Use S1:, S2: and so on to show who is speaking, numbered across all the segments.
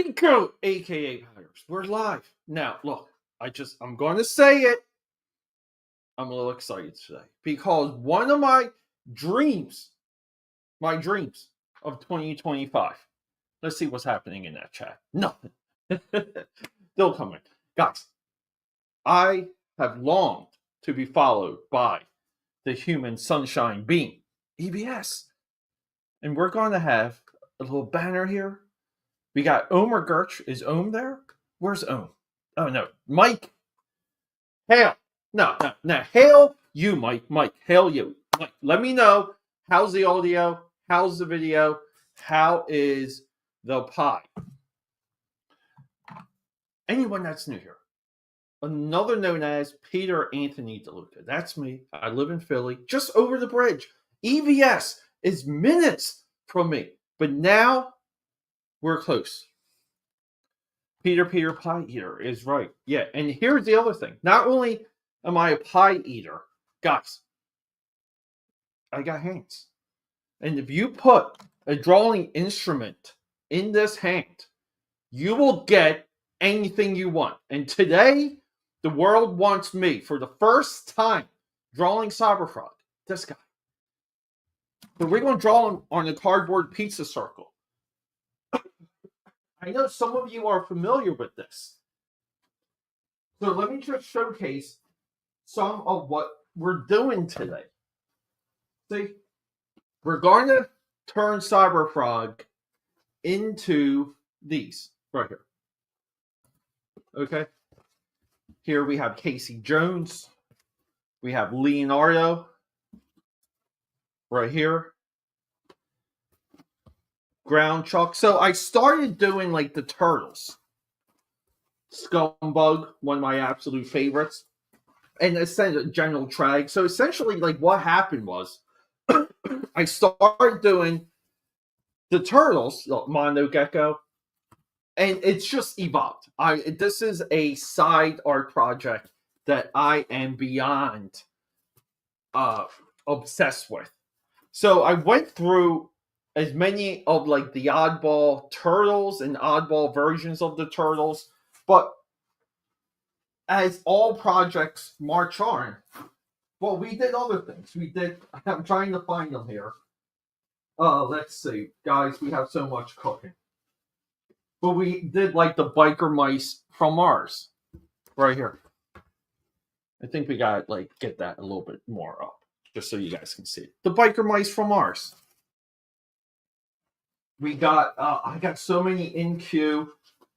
S1: Rico, aka Powers. We're live. Now, look, I'm going to say it. I'm a little excited today because one of my dreams of 2025. Let's see what's happening in that chat. Nothing. Still coming. Guys, I have longed to be followed by the human sunshine being, EBS. And we're going to have a little banner here. We got Omer Gerch. Is Ohm there? Where's Ohm? Oh, no. Mike. Hail. No. Hail you, Mike. Mike, hail you. Mike, let me know. How's the audio? How's the video? How is the pie? Anyone that's new here. Another known as Peter Anthony DeLuca. That's me. I live in Philly, just over the bridge. EVS is minutes from me. But now we're close. Peter Pie Eater is right. Yeah, and here's the other thing. Not only am I a pie eater, guys, I got hands. And if you put a drawing instrument in this hand, you will get anything you want. And today, the world wants me, for the first time, drawing Cyberfrog. This guy. So we're going to draw him on a cardboard pizza circle. I know some of you are familiar with this. So let me just showcase some of what we're doing today. See, we're going to turn Cyberfrog into these right here. Okay. Here we have Casey Jones. We have Leonardo right here. Ground Chuck. So I started doing like the turtles. Scumbug, one of my absolute favorites. And essentially General Trag. So essentially, like, what happened was I started doing the turtles, Mondo Gecko, and it's just evolved. This is a side art project that I am beyond obsessed with. So I went through as many of like the oddball turtles and oddball versions of the turtles, but as all projects march on, well, we did other things. I'm trying to find them here. Let's see. Guys, we have so much cooking. But we did like the biker mice from Mars. Right here. I think we gotta like get that a little bit more up, just so you guys can see it. The biker mice from Mars. We got, I got so many in queue.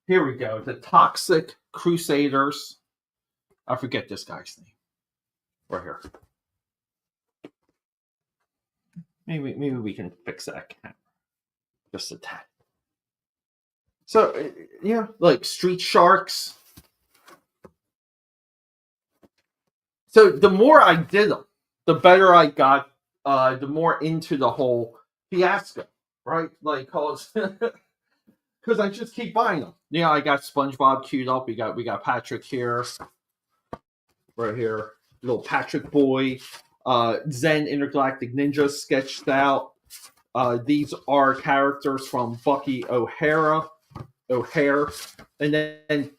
S1: Here we go. The Toxic Crusaders. I forget this guy's name. Right here. Maybe we can fix that camera. Just a tad. So, yeah, like Street Sharks. So the more I did them, the better I got, the more into the whole fiasco. Right, like, because I just keep buying them. Yeah, I got SpongeBob queued up. We got Patrick here, right here, little Patrick boy. Zen Intergalactic Ninja sketched out. These are characters from Bucky O'Hare, and then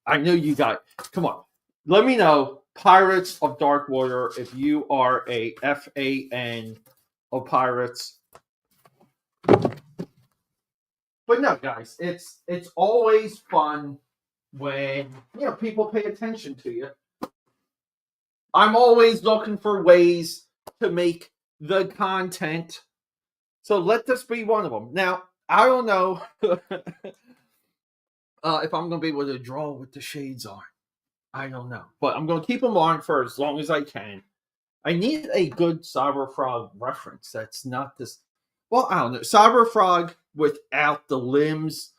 S1: I know you got. Come on, let me know, Pirates of Dark Water, if you are a fan of pirates. But no, guys, it's always fun when, you know, people pay attention to you. I'm always looking for ways to make the content. So let this be one of them. Now, I don't know if I'm going to be able to draw with the shades on. I don't know. But I'm going to keep them on for as long as I can. I need a good Cyberfrog reference that's not this. Well, I don't know. Cyberfrog without the limbs,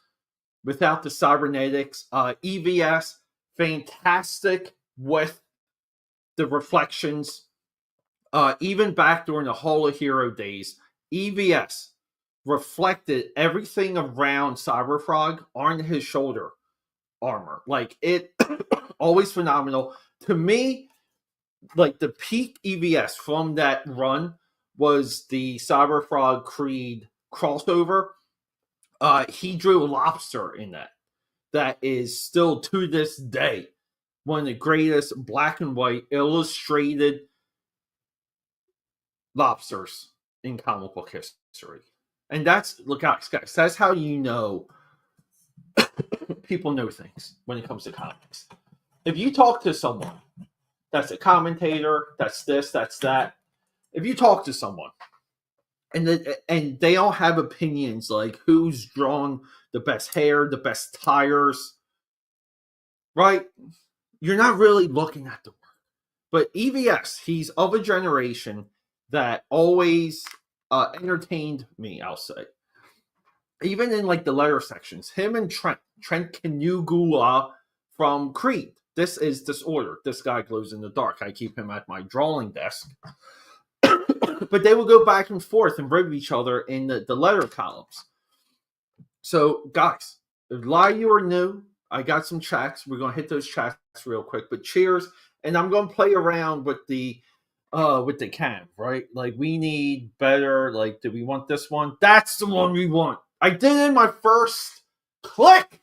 S1: without the cybernetics. EVS, fantastic with the reflections. Even back during the Hall of Hero days, EVS reflected everything around Cyberfrog on his shoulder armor. Like, it always phenomenal. To me, like, the peak EVS from that run was the Cyberfrog Creed crossover. He drew a lobster in that. That is still to this day one of the greatest black and white illustrated lobsters in comic book history. And that's, look, guys, that's how you know people know things when it comes to comics. If you talk to someone that's a commentator, that's this, that's that, if you talk to someone and they all have opinions like who's drawn the best hair, the best tires, right? You're not really looking at the work. But EVS, he's of a generation that always entertained me, I'll say. Even in like the letter sections, him and Trent Canugula from Creed. This is Disorder. This guy glows in the dark. I keep him at my drawing desk. But they would go back and forth and rib each other in the letter columns. So, guys, if a lot of you are new, I got some chats. We're going to hit those chats real quick. But cheers. And I'm going to play around with the cam, right? Like, we need better. Like, do we want this one? That's the one we want. I did it in my first click.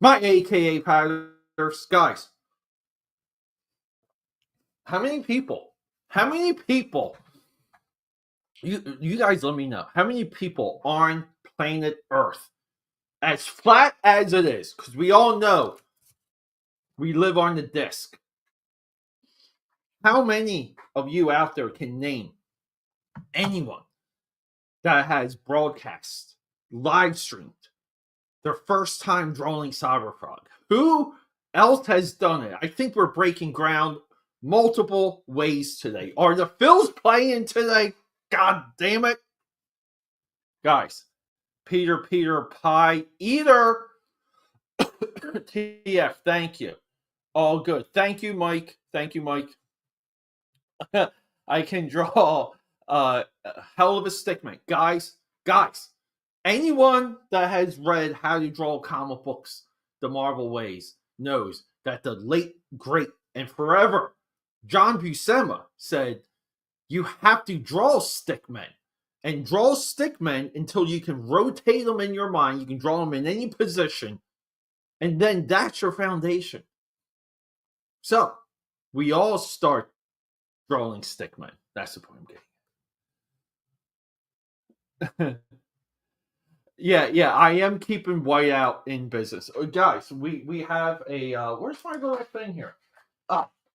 S1: My AKA Padders. Guys, how many people, you guys let me know, how many people on planet Earth, as flat as it is, because we all know we live on the disc, how many of you out there can name anyone that has broadcast, live streamed their first time drawing Cyberfrog? Who else has done it? I think we're breaking ground multiple ways today. Are the Phils playing today? God damn it. Guys, Peter Pie, either TF, thank you. All good. Thank you, Mike. I can draw a hell of a stickman. Guys, anyone that has read How to Draw Comic Books the Marvel Ways knows that the late, great, and forever John Buscema said, you have to draw stickmen. And draw stickmen until you can rotate them in your mind. You can draw them in any position. And then that's your foundation. So, we all start drawing stickmen. That's the point I'm getting. Yeah, I am keeping whiteout in business. Guys, we have a, where's my little thing here?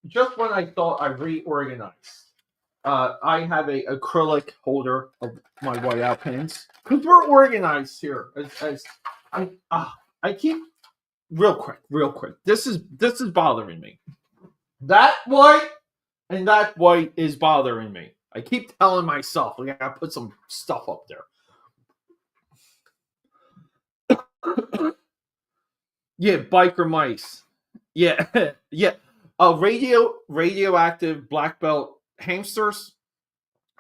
S1: Just when I thought I reorganized, I have a acrylic holder of my whiteout pens because we're organized here. As I keep real quick. This is bothering me. That white and that white is bothering me. I keep telling myself I gotta put some stuff up there. Yeah, biker mice. Yeah. Radioactive black belt hamsters.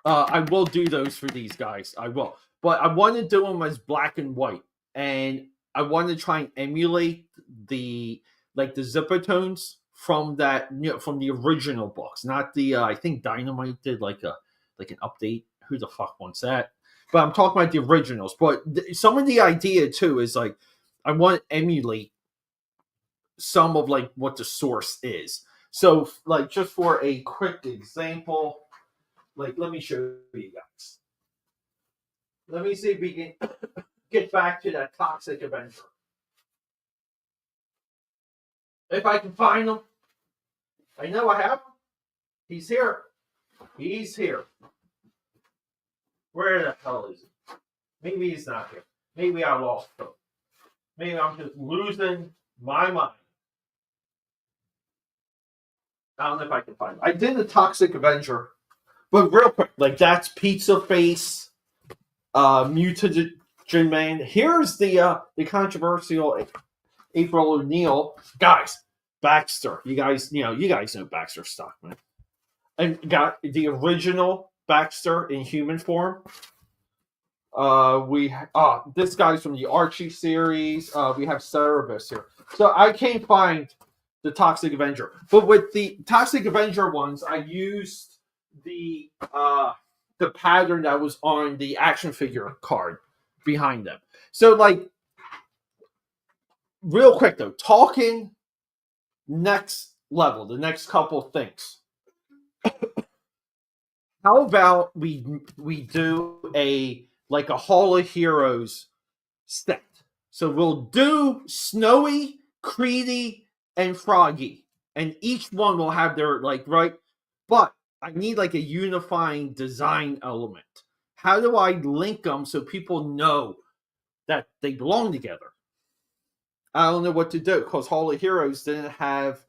S1: I will do those for these guys. I will, but I want to do them as black and white, and I want to try and emulate the zipper tones from that, from the original books, not the. I think Dynamite did like an update. Who the fuck wants that? But I'm talking about the originals. But some of the idea too is like I want to emulate some of like what the source is. So, like, just for a quick example, like, let me show you guys. Let me see if we can get back to that Toxic Avenger. If I can find him. I know I have him. He's here. Where the hell is he? Maybe he's not here. Maybe I lost him. Maybe I'm just losing my mind. I don't know if I can find him. I did the Toxic Avenger. But real quick, like, that's Pizza Face, Mutagen Man. Here's the controversial April O'Neil. Guys, Baxter. You guys know Baxter Stockman. And got the original Baxter in human form. This guy's from the Archie series. We have Cerebus here. So I can't find the Toxic Avenger. But with the Toxic Avenger ones, I used the pattern that was on the action figure card. behind them. So, like, real quick though, talking next level, the next couple things. How about we do a Hall of Heroes set? So we'll do Snowy, Creedy, and Froggy, and each one will have their right. But I need like a unifying design element. How do I link them so people know that they belong together? I don't know what to do because Hall of Heroes didn't have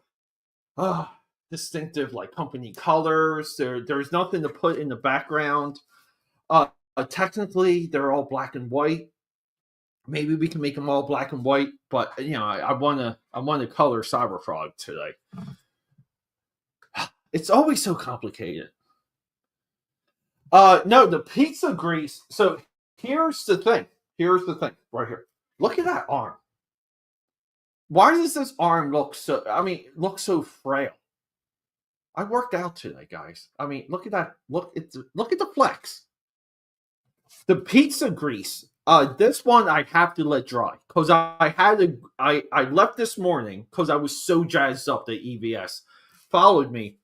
S1: distinctive like company colors. There's nothing to put in the background. Technically, they're all black and white. Maybe we can make them all black and white, but I want to color Cyberfrog today. It's always so complicated. No, the pizza grease. So here's the thing. Here's the thing right here. Look at that arm. Why does this arm look so frail? I worked out today, guys. I mean, look at that. Look at the flex. The pizza grease. This one I have to let dry because I left this morning because I was so jazzed up that EVS followed me.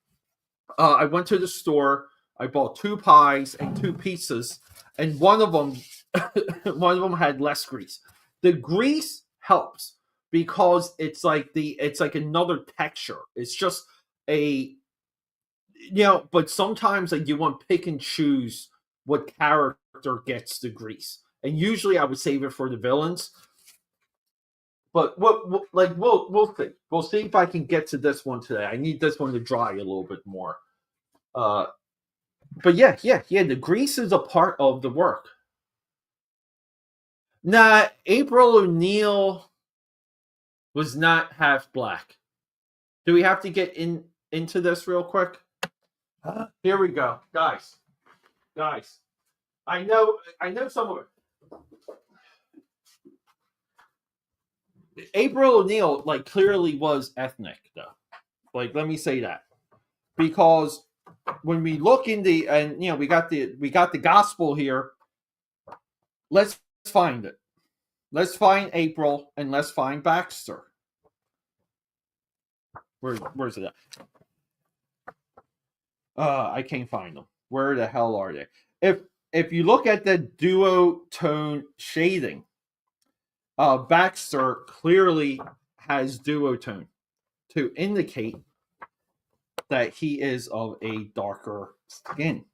S1: I went to the store. I bought 2 pies and 2 pizzas, and one of them had less grease. The grease helps because it's like another texture. It's just but sometimes you want to pick and choose what character gets the grease, and usually I would save it for the villains. But we'll see. We'll see if I can get to this one today. I need this one to dry a little bit more. But yeah, the grease is a part of the work. Nah, April O'Neil was not half black. Do we have to get into this real quick? Here we go, guys. I know some of it. April O'Neil clearly was ethnic though. Let me say that, because when we look in we got the gospel here. Let's find it. Let's find April and let's find Baxter. Where's it at? I can't find them. Where the hell are they? If you look at the duotone shading, Baxter clearly has duotone to indicate that he is of a darker skin.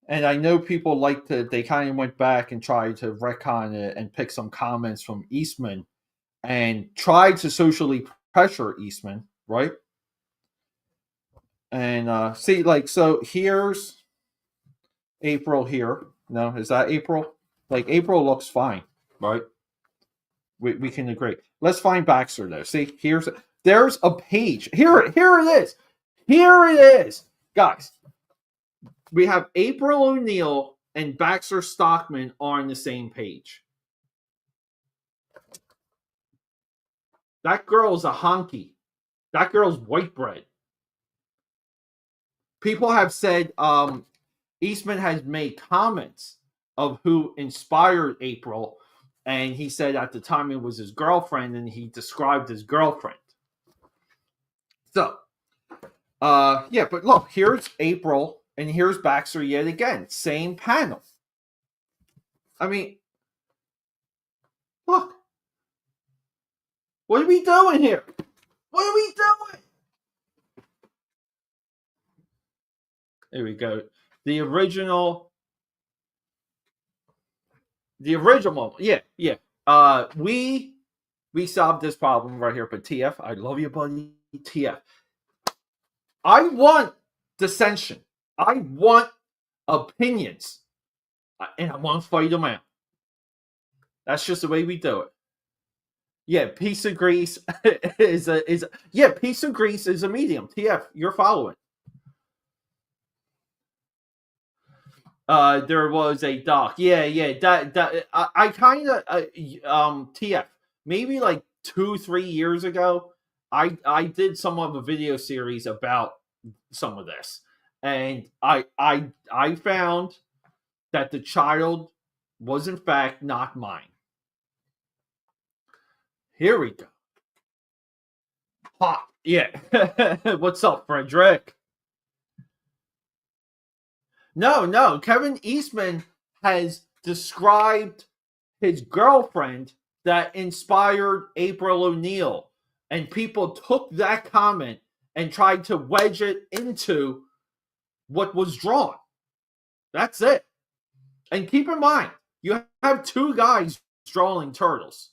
S1: And I know people they kind of went back and tried to retcon it and pick some comments from Eastman and tried to socially pressure Eastman, right? And see, so here's April here. No, is that April? April looks fine, right? We can agree. Let's find Baxter though. See, there's a page. Here it is. Here it is. Guys, we have April O'Neil and Baxter Stockman on the same page. That girl's a honky. That girl's white bread. People have said Eastman has made comments of who inspired April, and he said at the time it was his girlfriend, and he described his girlfriend. So, but look, here's April, and here's Baxter yet again. Same panel. I mean, look. What are we doing here? What are we doing? There we go. The original. Yeah. We solved this problem right here, but TF, I love you, buddy. TF. I want dissension. I want opinions. And I want to fight them out. That's just the way we do it. Yeah, piece of grease is piece of grease is a medium. TF, you're following. There was a doc. Yeah. I kind of TF. Maybe 2-3 years ago, I did some of a video series about some of this, and I found that the child was in fact not mine. Here we go. Pop. Yeah. What's up, Frederick? No. Kevin Eastman has described his girlfriend that inspired April O'Neil. And people took that comment and tried to wedge it into what was drawn. That's it. And keep in mind, you have two guys drawing turtles.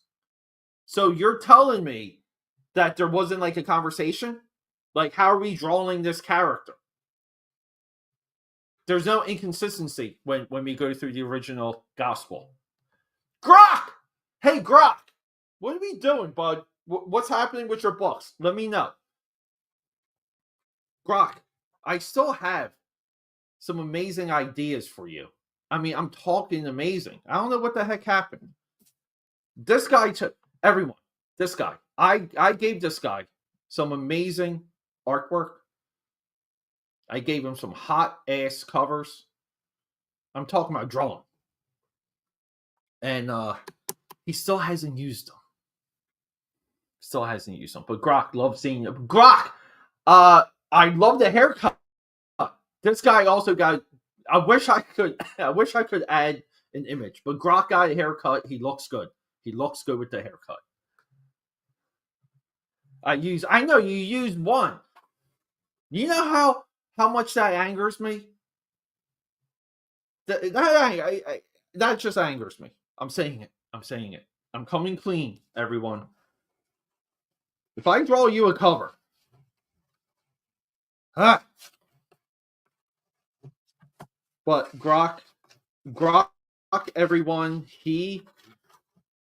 S1: So you're telling me that there wasn't like a conversation? Like, how are we drawing this character? There's no inconsistency when we go through the original gospel. Grok! Hey, Grok! What are we doing, bud? What's happening with your books? Let me know. Grok, I still have some amazing ideas for you. I mean, I'm talking amazing. I don't know what the heck happened. This guy took everyone. This guy. I gave this guy some amazing artwork. I gave him some hot ass covers. I'm talking about drawing. And he still hasn't used them. Still hasn't used them. But Grok loves seeing them. Grok! I love the haircut. This guy also got. I wish I could add an image, but Grok got a haircut. He looks good. He looks good with the haircut. I know you used one. You know how much that angers me. That just angers me. I'm saying it. I'm coming clean, everyone. If I draw you a cover, but Grok, everyone, he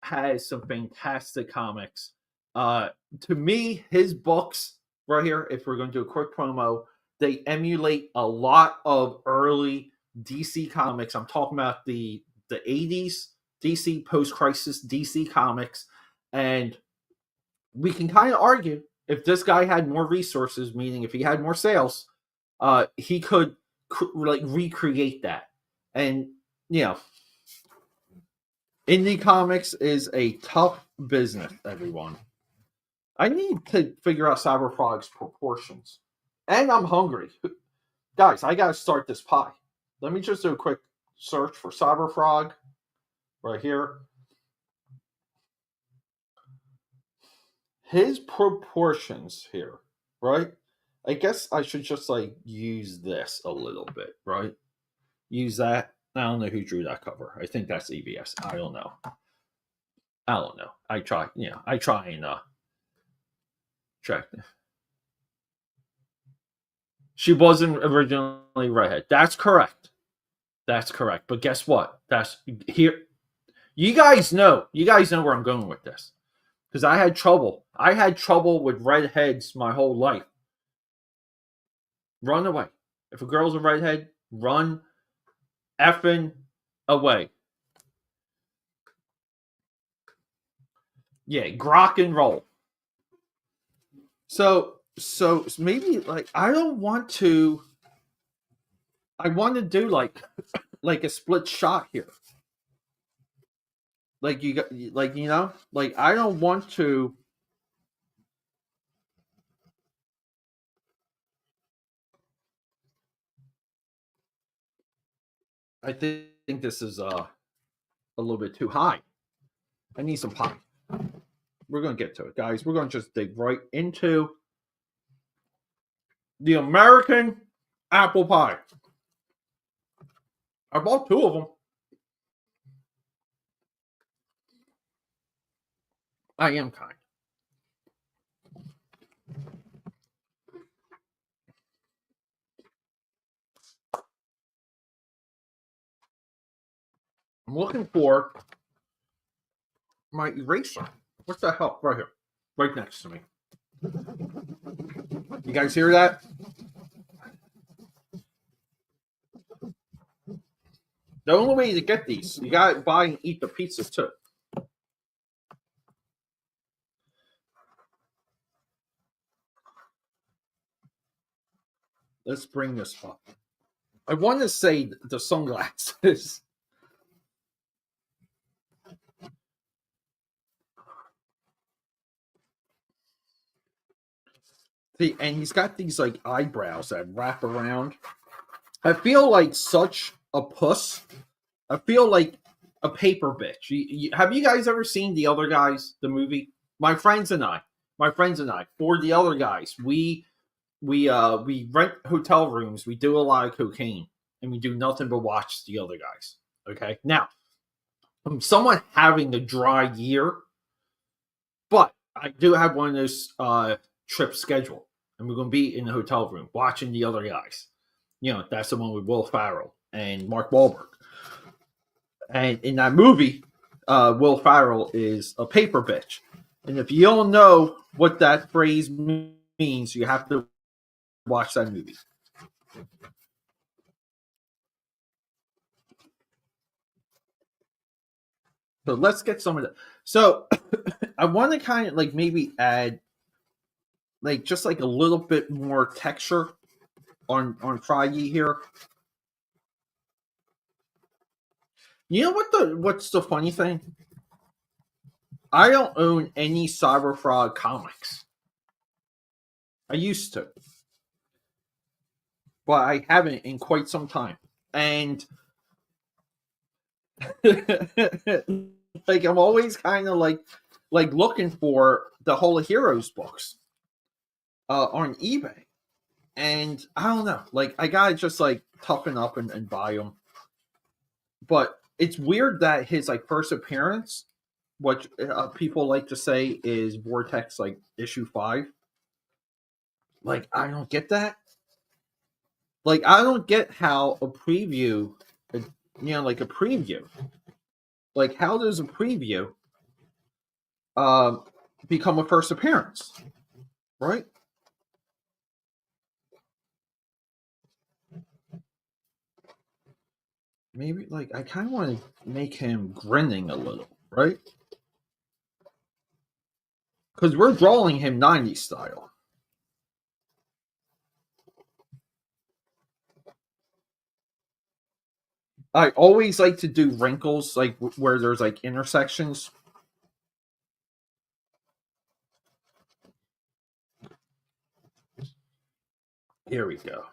S1: has some fantastic comics. To me, his books right here, if we're going to do a quick promo, they emulate a lot of early DC comics. I'm talking about the 80s DC, post-crisis DC comics. And we can kind of argue if this guy had more resources, meaning if he had more sales, he could recreate that. And, indie comics is a tough business, everyone. I need to figure out Cyberfrog's proportions. And I'm hungry. Guys, I gotta start this pie. Let me just do a quick search for Cyberfrog right here. His proportions here, right? I guess I should just use this a little bit, right? Use that. I don't know who drew that cover. I think that's EBS. I don't know. I try and track. She wasn't originally redhead. That's correct. But guess what? That's here. You guys know where I'm going with this. Because I had trouble. With redheads my whole life. Run away. If a girl's a redhead, run effing away. Yeah, grok and roll. So maybe I don't want to. I want to do like a split shot here. I don't want to. I think this is a little bit too high. I need some pie. We're gonna get to it, guys. We're gonna just dig right into the American apple pie. I bought two of them. I am kind. I'm looking for my eraser. What's the hell? Right here. Right next to me. You guys hear that? The only way to get these, you gotta buy and eat the pizza too. Let's bring this up. I want to say the sunglasses. And he's got these like eyebrows that wrap around. I feel like such a puss. I feel like a paper bitch. Have you guys ever seen The Other Guys, the movie? My friends and I, for The Other Guys, we rent hotel rooms. We do a lot of cocaine, and we do nothing but watch The Other Guys. Okay, now I'm somewhat having a dry year, but I do have one of those trips scheduled, and we're going to be in the hotel room watching The Other Guys. That's the one with Will Ferrell and Mark Wahlberg. And in that movie, Will Ferrell is a paper bitch. And if you don't know what that phrase means, you have to watch that movie. So let's get some of that. So I want to kind of like maybe add like just like a little bit more texture on Feige here. You know what's the funny thing? I don't own any Cyberfrog comics. I used to, but I haven't in quite some time. And like I'm always kind of like looking for the Whole of Heroes books on eBay, and I don't know, like I gotta just like toughen up and buy them. But it's weird that his like first appearance, what people like to say is Vortex like issue 5. Like I don't get that. Like I don't get how a preview, like a preview. Like how does a preview become a first appearance, right? Maybe like I kind of want to make him grinning a little, right? Because we're drawing him 90s style. I always like to do wrinkles, like where there's like intersections. Here we go.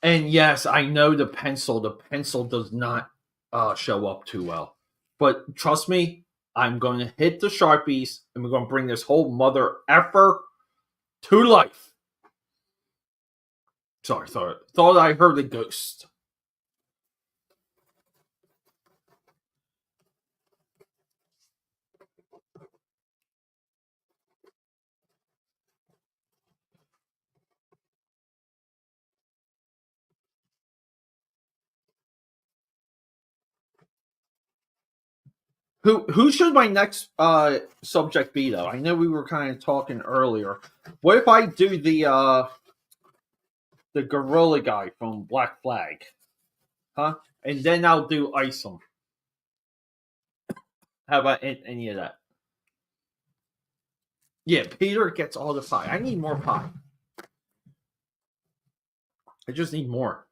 S1: And yes, I know the pencil. The pencil does not show up too well, but trust me, I'm going to hit the Sharpies, and we're going to bring this whole mother effer to life. Sorry, thought I heard a ghost. Who should my next subject be though? I know we were kind of talking earlier. What if I do the gorilla guy from Black Flag? Huh? And then I'll do Isom. How about any of that? Yeah, Peter gets all the pie. I need more pie. I just need more.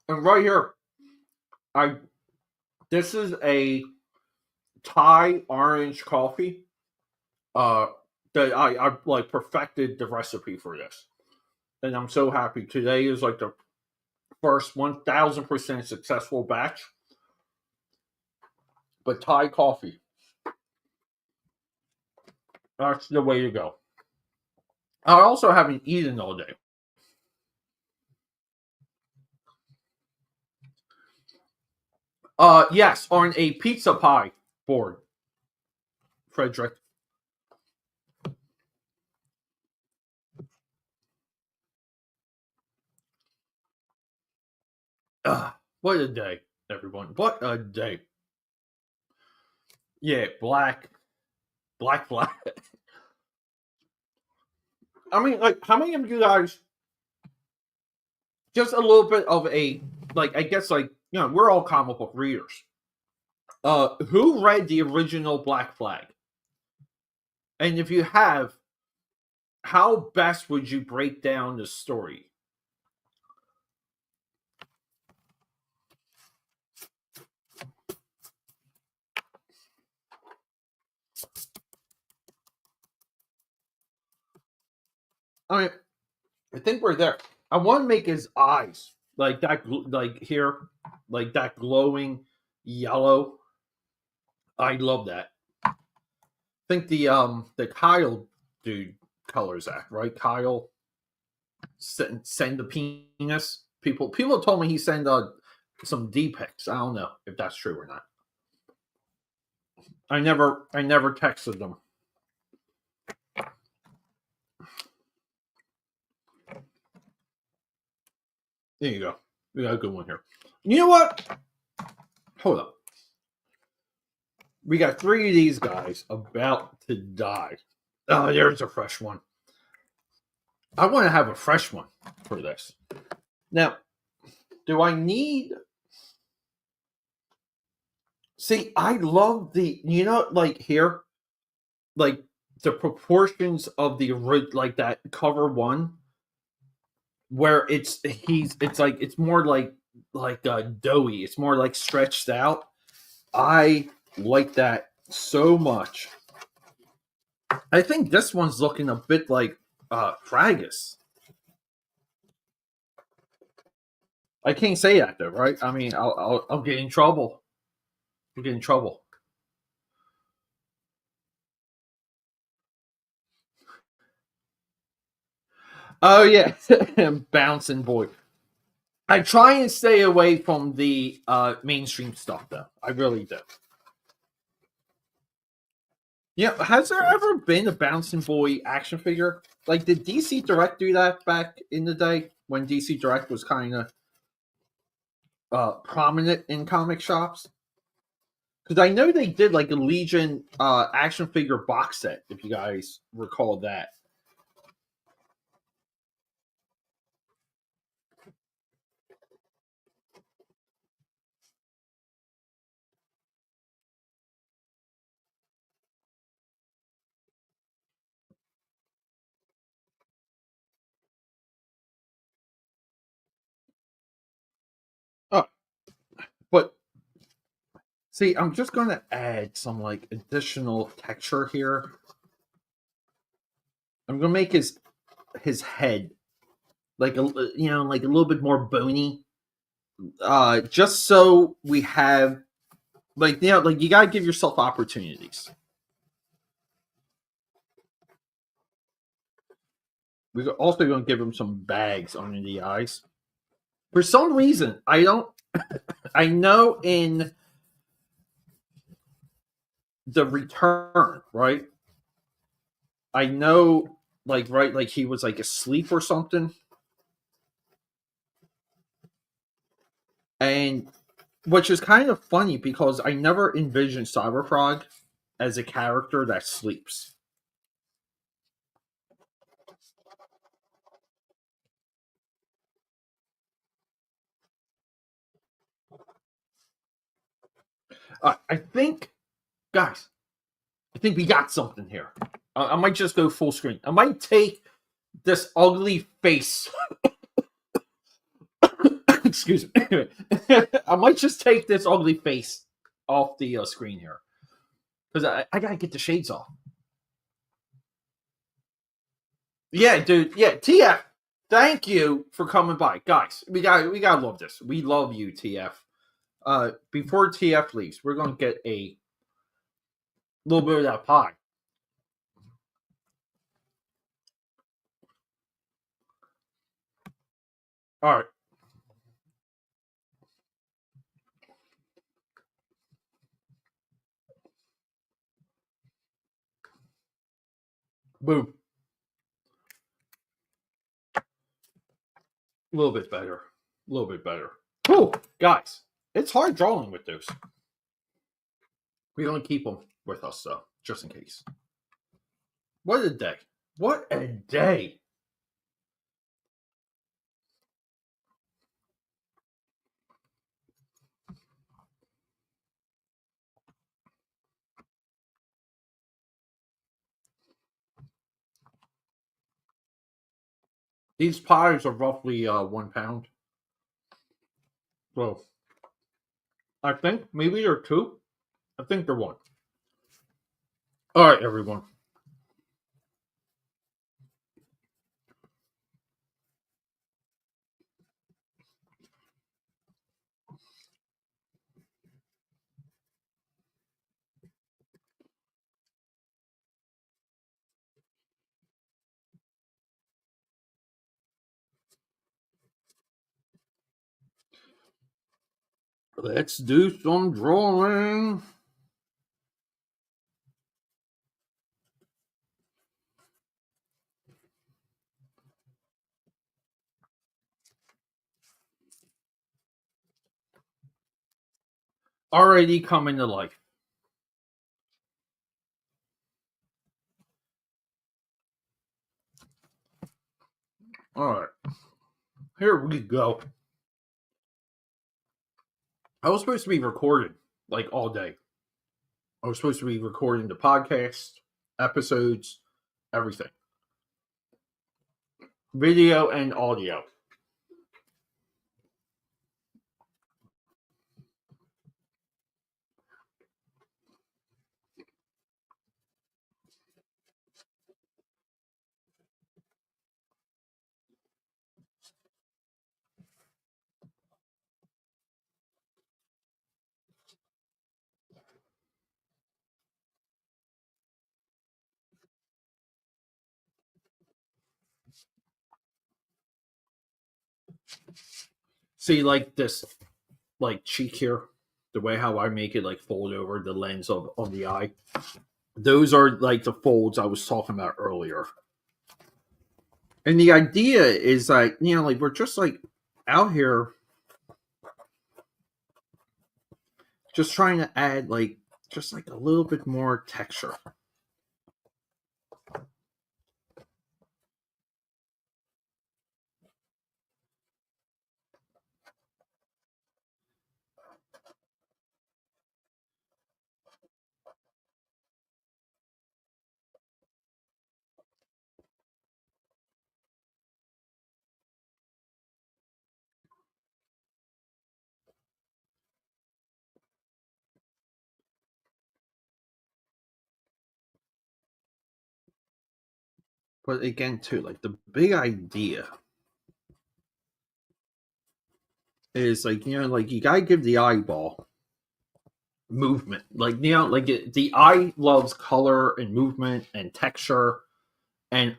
S1: And right here, this is a Thai orange coffee. That I like perfected the recipe for this, and I'm so happy. Today is like the first 1,000% successful batch. But Thai coffee, that's the way to go. I also haven't eaten all day. Yes, on a pizza pie board, Frederick. What a day, everyone. What a day. Yeah, black flag. I mean, like, how many of you guys, just a little bit of a, like, I guess, like, we're all comic book readers. Who read the original Black Flag? And if you have, how best would you break down the story? I mean, I think we're there. I want to make his eyes like that, like here, like that glowing yellow. I love that. I think the Kyle dude colors that, right? Kyle send the penis. People told me he sent some D pics. I don't know if that's true or not. I never texted them. There you go. We got a good one here. You know what? Hold up. We got 3 of these guys about to die. Oh, there's a fresh one. I want to have a fresh one for this. Now, do I need? See, I love like here, like the proportions of the like that cover one, where it's more like doughy. It's more like stretched out. I like that so much. I think this one's looking a bit like Fragus. I can't say that though, right? I mean, I'll get in trouble. I'll get in trouble. Oh yeah, bouncing boy. I try and stay away from the mainstream stuff, though. I really do. Yeah, has there ever been a bouncing boy action figure? Like, did DC Direct do that back in the day when DC Direct was kind of prominent in comic shops? Because I know they did like a Legion action figure box set, if you guys recall that. Oh, but see, I'm just going to add some like additional texture here. I'm going to make his head like like a little bit more bony, just so we have like you gotta give yourself opportunities. We're also going to give him some bags under the eyes. For some reason, I don't. I know in the return, right? I know, like he was like asleep or something, and which is kind of funny because I never envisioned Cyberfrog as a character that sleeps. I think, guys, I think we got something here. I might just go full screen. I might take this ugly face. Excuse me. I might just take this ugly face off the screen here because I gotta get the shades off. Yeah, dude. Yeah, TF. Thank you for coming by, guys. We gotta love this. We love you, TF. Before TF leaves, we're gonna get a little bit of that pie. All right. Boom. A little bit better. A little bit better. Cool, guys. It's hard drawing with those. We're gonna keep them with us though, just in case. What a day! What a day! These pies are roughly 1 pound. So I think maybe they're two. I think they're one. All right, everyone. Let's do some drawing. Already coming to life. All right, here we go. I was supposed to be recording like all day. I was supposed to be recording the podcast, episodes, everything, video and audio. See, like this, like cheek here, the way how I make it like fold over the lens of the eye. Those are like the folds I was talking about earlier. And the idea is like, like we're just like out here just trying to add like just like a little bit more texture. But again, too, like the big idea is like, like you gotta give the eyeball movement. Like, like the eye loves color and movement and texture. And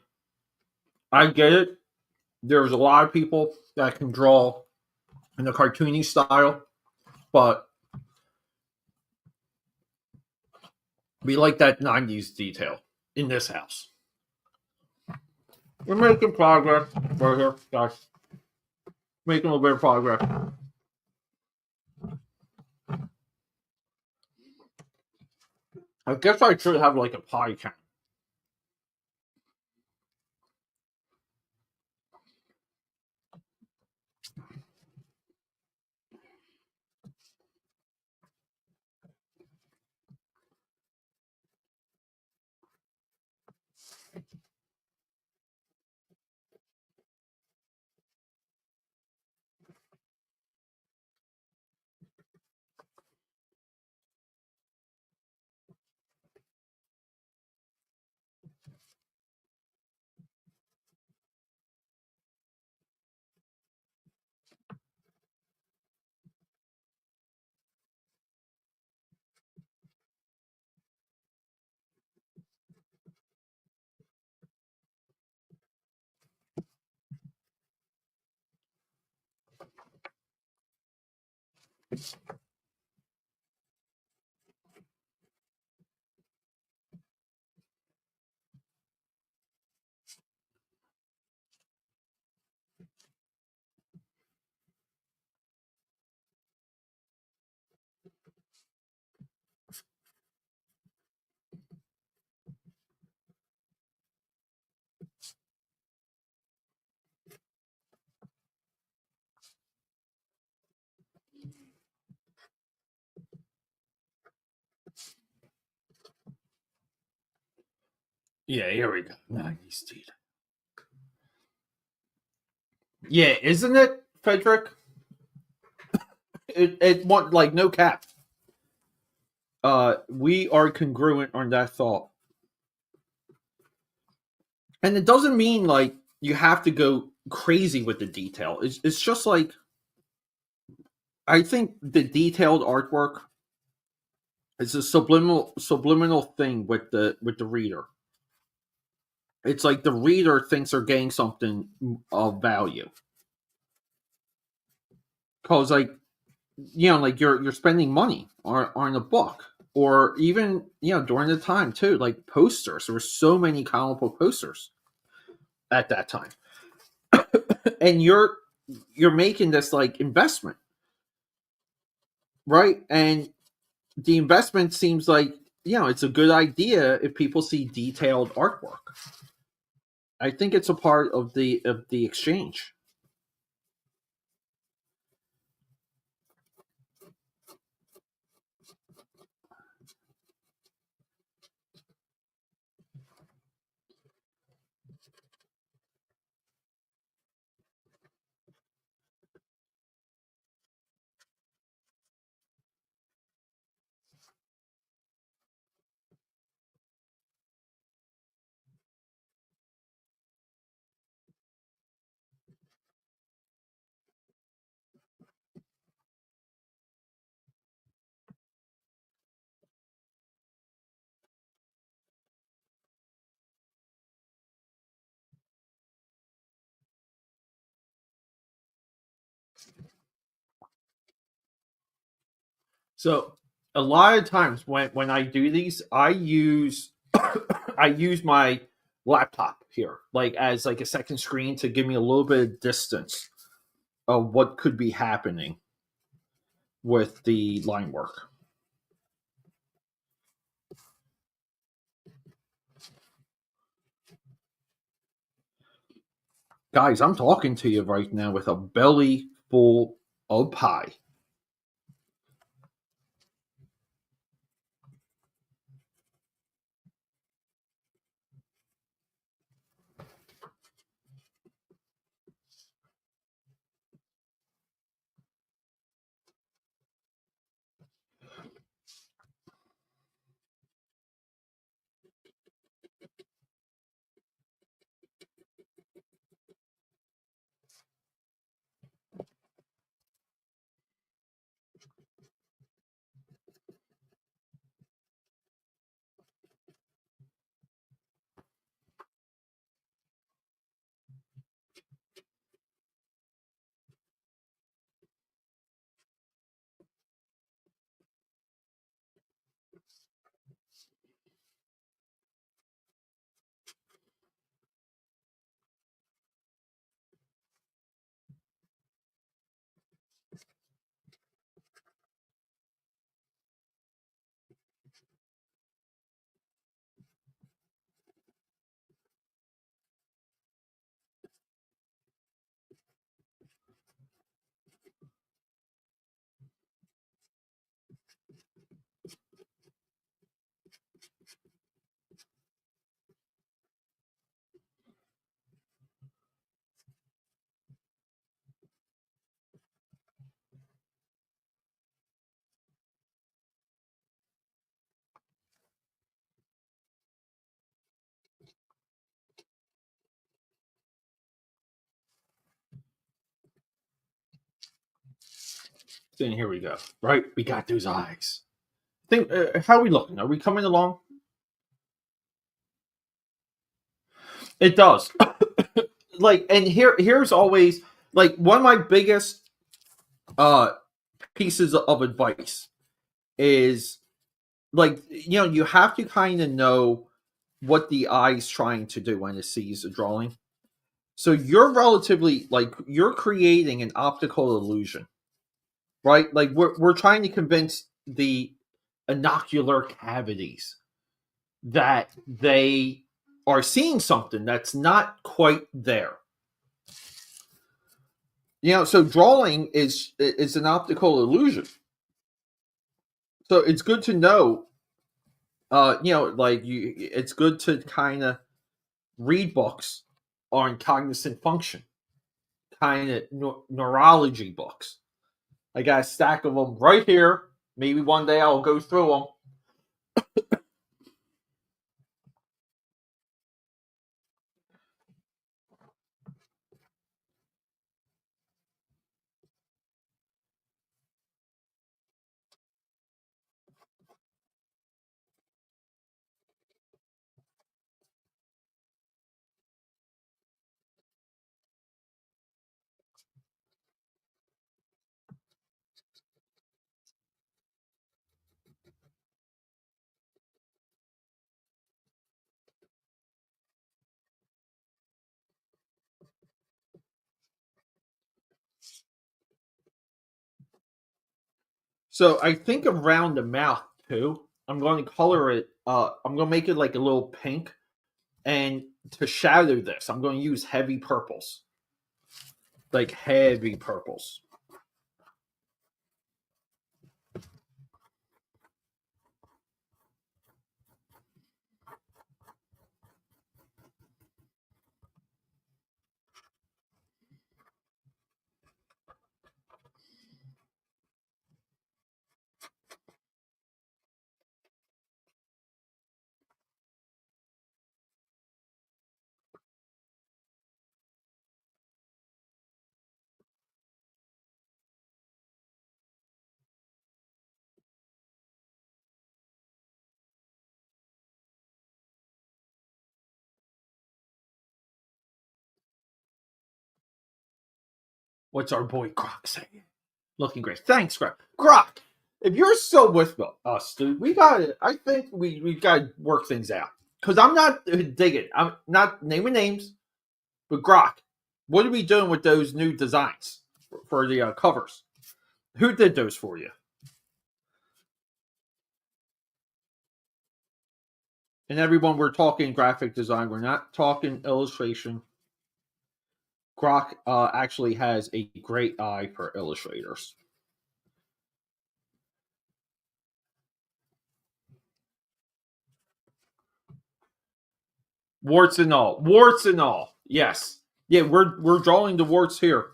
S1: I get it. There's a lot of people that can draw in a cartoony style, but we like that 90s detail in this house. We're making progress right here, guys. Making a little bit of progress. I guess I should have like a pie can. Yeah, here we go. 90s detail. Yeah, isn't it, Frederick? It want like no cap. We are congruent on that thought. And it doesn't mean like you have to go crazy with the detail. It's just like I think the detailed artwork is a subliminal thing with the reader. It's like the reader thinks they're getting something of value. Cause like like you're spending money on a book, or even during the time too, like posters. There were so many comic book posters at that time, and you're making this like investment, right? And the investment seems like it's a good idea if people see detailed artwork. I think it's a part of the exchange. So a lot of times when I do these, I use I use my laptop here, like as like a second screen to give me a little bit of distance of what could be happening with the line work. Guys, I'm talking to you right now with a belly full of pie. Then here we go. Right, we got those eyes. Think, how are we looking? Are we coming along? It does. Like, and here's always like one of my biggest uh pieces of advice is like you have to kind of know what the eye's trying to do when it sees a drawing. So you're relatively like you're creating an optical illusion, right? Like we're trying to convince the inocular cavities that they are seeing something that's not quite there. So drawing is an optical illusion. So it's good to know, like it's good to kind of read books on cognizant function, kind of neurology books. I got a stack of them right here. Maybe one day I'll go through them. So I think around the mouth too. I'm going to color it. I'm going to make it like a little pink, and to shadow this, I'm going to use heavy purples, like heavy purples. What's our boy Grok saying? Looking great. Thanks, Grok. Grok, if you're still with us, dude, we got it. I think we've got to work things out. Because I'm not digging. I'm not naming names, but Grok, what are we doing with those new designs for the covers? Who did those for you? And everyone, we're talking graphic design. We're not talking illustration. Grok actually has a great eye for illustrators. Warts and all. Warts and all. Yes. Yeah, we're drawing the warts here.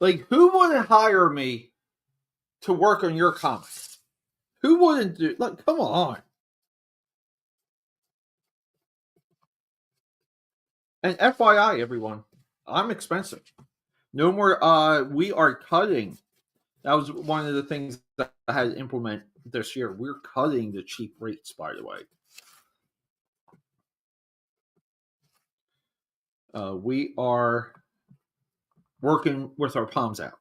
S1: Like, who wouldn't hire me to work on your comics? Who wouldn't do? Like, come on. And FYI, everyone, I'm expensive. No more. We are cutting. That was one of the things that I had to implement this year. We're cutting the cheap rates, by the way. We are working with our palms out.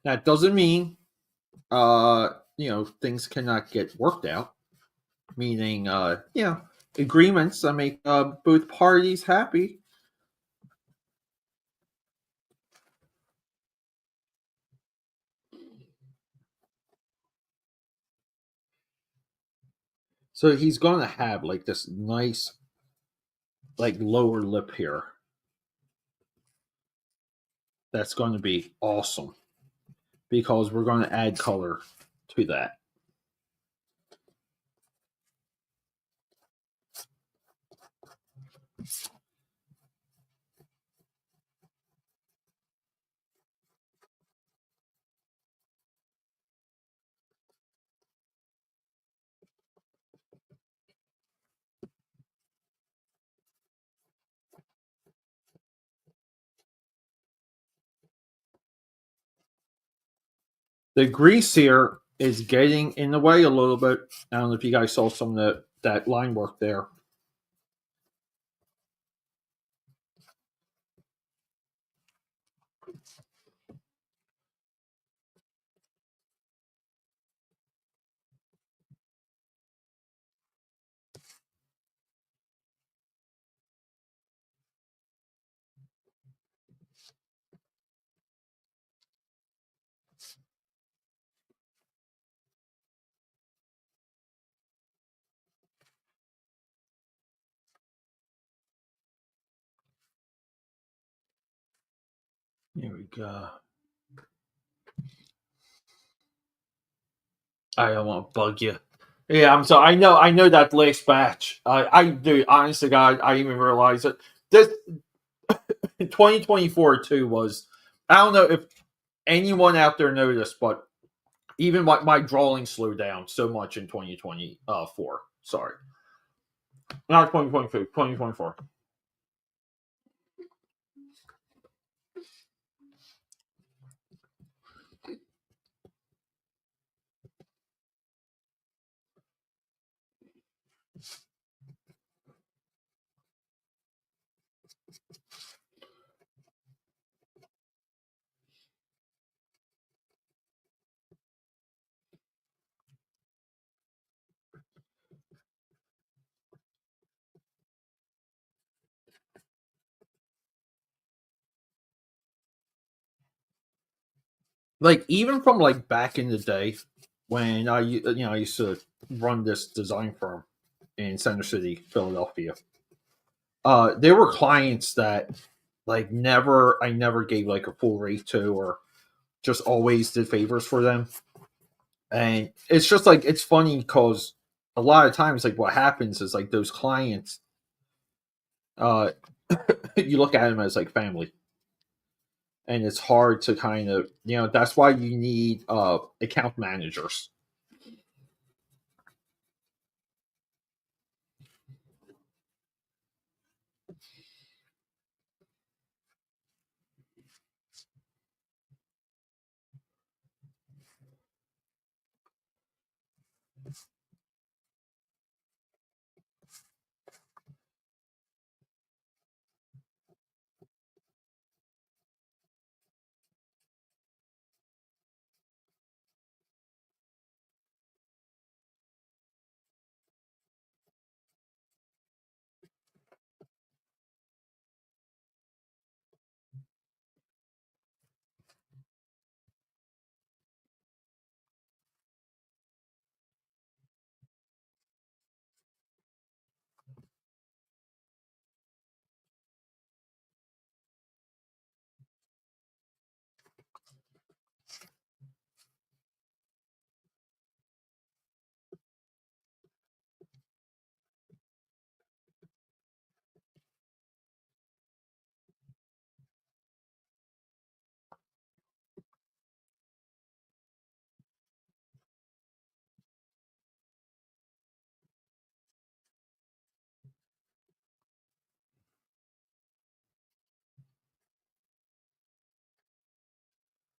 S1: That doesn't mean things cannot get worked out. Meaning, agreements that make both parties happy. So he's going to have like this nice, like lower lip here. That's going to be awesome because we're going to add color to that. The grease here is getting in the way a little bit. I don't know if you guys saw some of that line work there. Here we go. I don't want to bug you. Yeah, I'm sorry. I know that last batch. I do. Honest to God, I even realized it. This 2024 too was. I don't know if anyone out there noticed, but even my drawing slowed down so much in 2024. Sorry, not 2023, 2024. Like even from like back in the day when I used to run this design firm in Center City, Philadelphia. There were clients that like never I never gave like a full rate to, or just always did favors for them. And it's just like it's funny because a lot of times like what happens is like those clients, uh you look at them as like family, and it's hard to kind of, that's why you need account managers.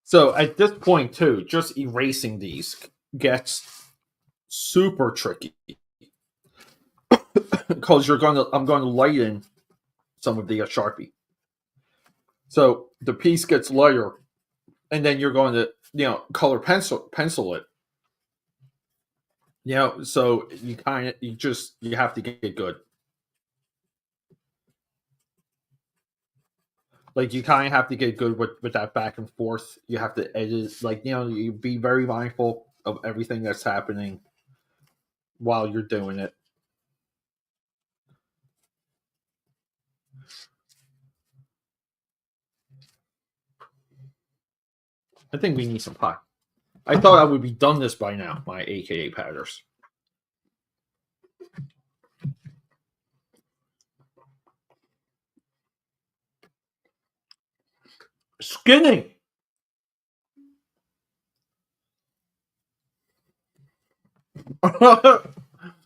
S1: So at this point too, just erasing these gets super tricky because I'm going to lighten some of the Sharpie. So the piece gets lighter, and then you're going to color pencil it. So you have to get good. Like you kind of have to get good with that back and forth. You have to edit, like you be very mindful of everything that's happening while you're doing it. I think we need some pie. I thought I would be done this by now, my AKA patters. Skinning.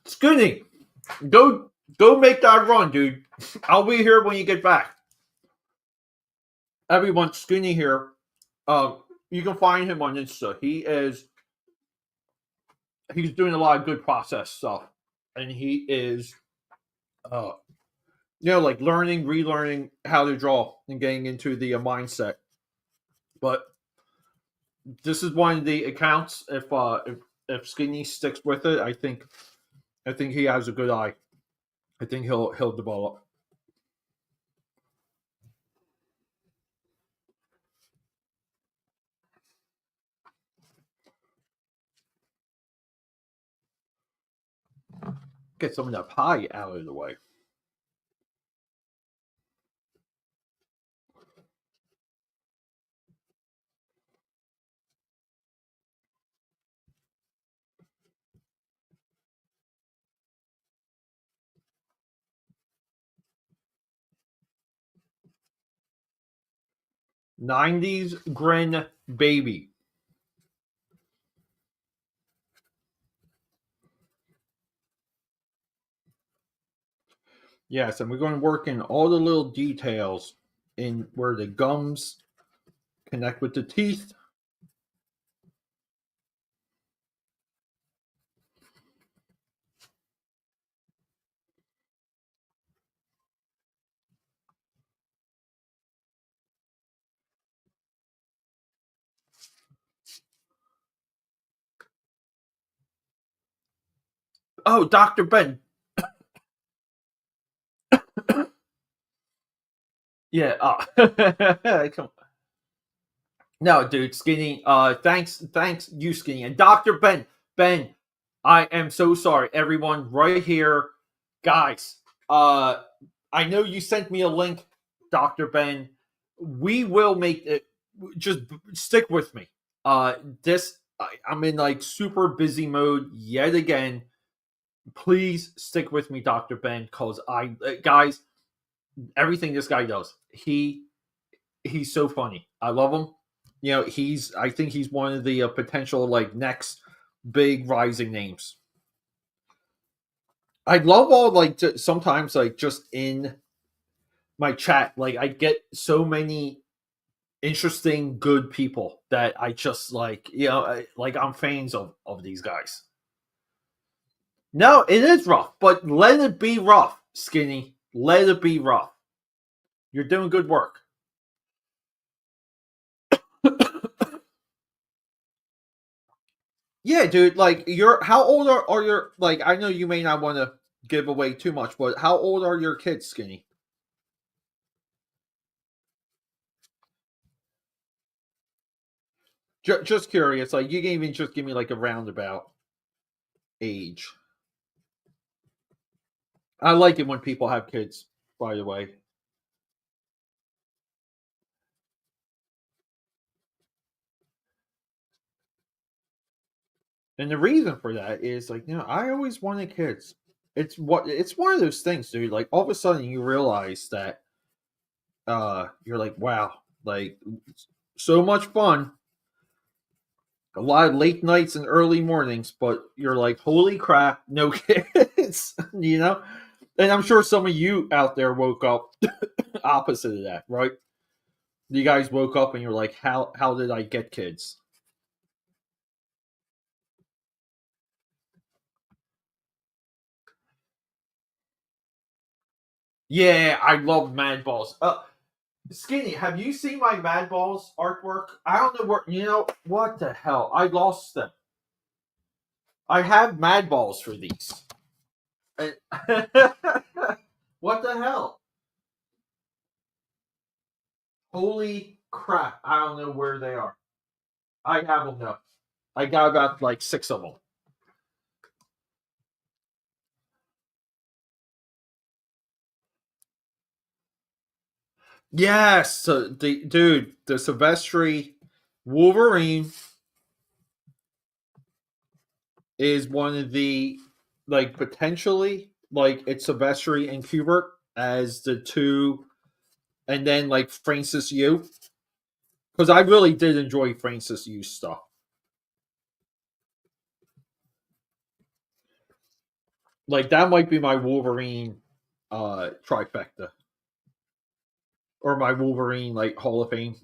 S1: Skinning. Go make that run, dude. I'll be here when you get back. Everyone, Skinny here. You can find him on Insta. He's doing a lot of good process stuff, and he is uh like learning, relearning how to draw and getting into the mindset. But this is one of the accounts. If Skinny sticks with it, I think he has a good eye. I think he'll develop. Get some of that pie out of the way. '90s grin baby. Yes, and we're going to work in all the little details in where the gums connect with the teeth. Oh, Dr. Ben. Yeah. Come No, dude, Skinny. Thanks, you, Skinny, and Doctor Ben. Ben, I am so sorry, everyone. Right here, guys. Uh, I know you sent me a link, Doctor Ben. We will make it. Just stick with me. This I'm in like super busy mode yet again. Please stick with me, Doctor Ben, because guys, everything this guy does, he's so funny. I love him. I think he's one of the potential like next big rising names. I love all like sometimes like just in my chat, like I get so many interesting good people that I just like, like I'm fans of these guys. No, it is rough, but let it be rough, Skinny. Let it be rough. You're doing good work. Yeah, dude. Like, how old are your like? I know you may not want to give away too much, but how old are your kids, Skinny? Just curious. Like, you can even just give me like a roundabout age. I like it when people have kids. By the way, and the reason for that is like, I always wanted kids. It's one of those things, dude. Like all of a sudden you realize that you're like, wow, like so much fun, a lot of late nights and early mornings, but you're like, holy crap, no kids, And I'm sure some of you out there woke up opposite of that, right? You guys woke up and you're like, how did I get kids? Yeah, I love Mad Balls. Skinny, have you seen my Mad Balls artwork? I don't know where. What the hell? I lost them. I have Mad Balls for these. And- what the hell? Holy crap! I don't know where they are. I have them though. I got about like six of them. Yes, so the Silvestri Wolverine is one of the like potentially like it's Silvestri and Kubert as the two, and then like Francis Yu, because I really did enjoy Francis Yu's stuff. Like that might be my Wolverine trifecta, or my Wolverine like Hall of Fame.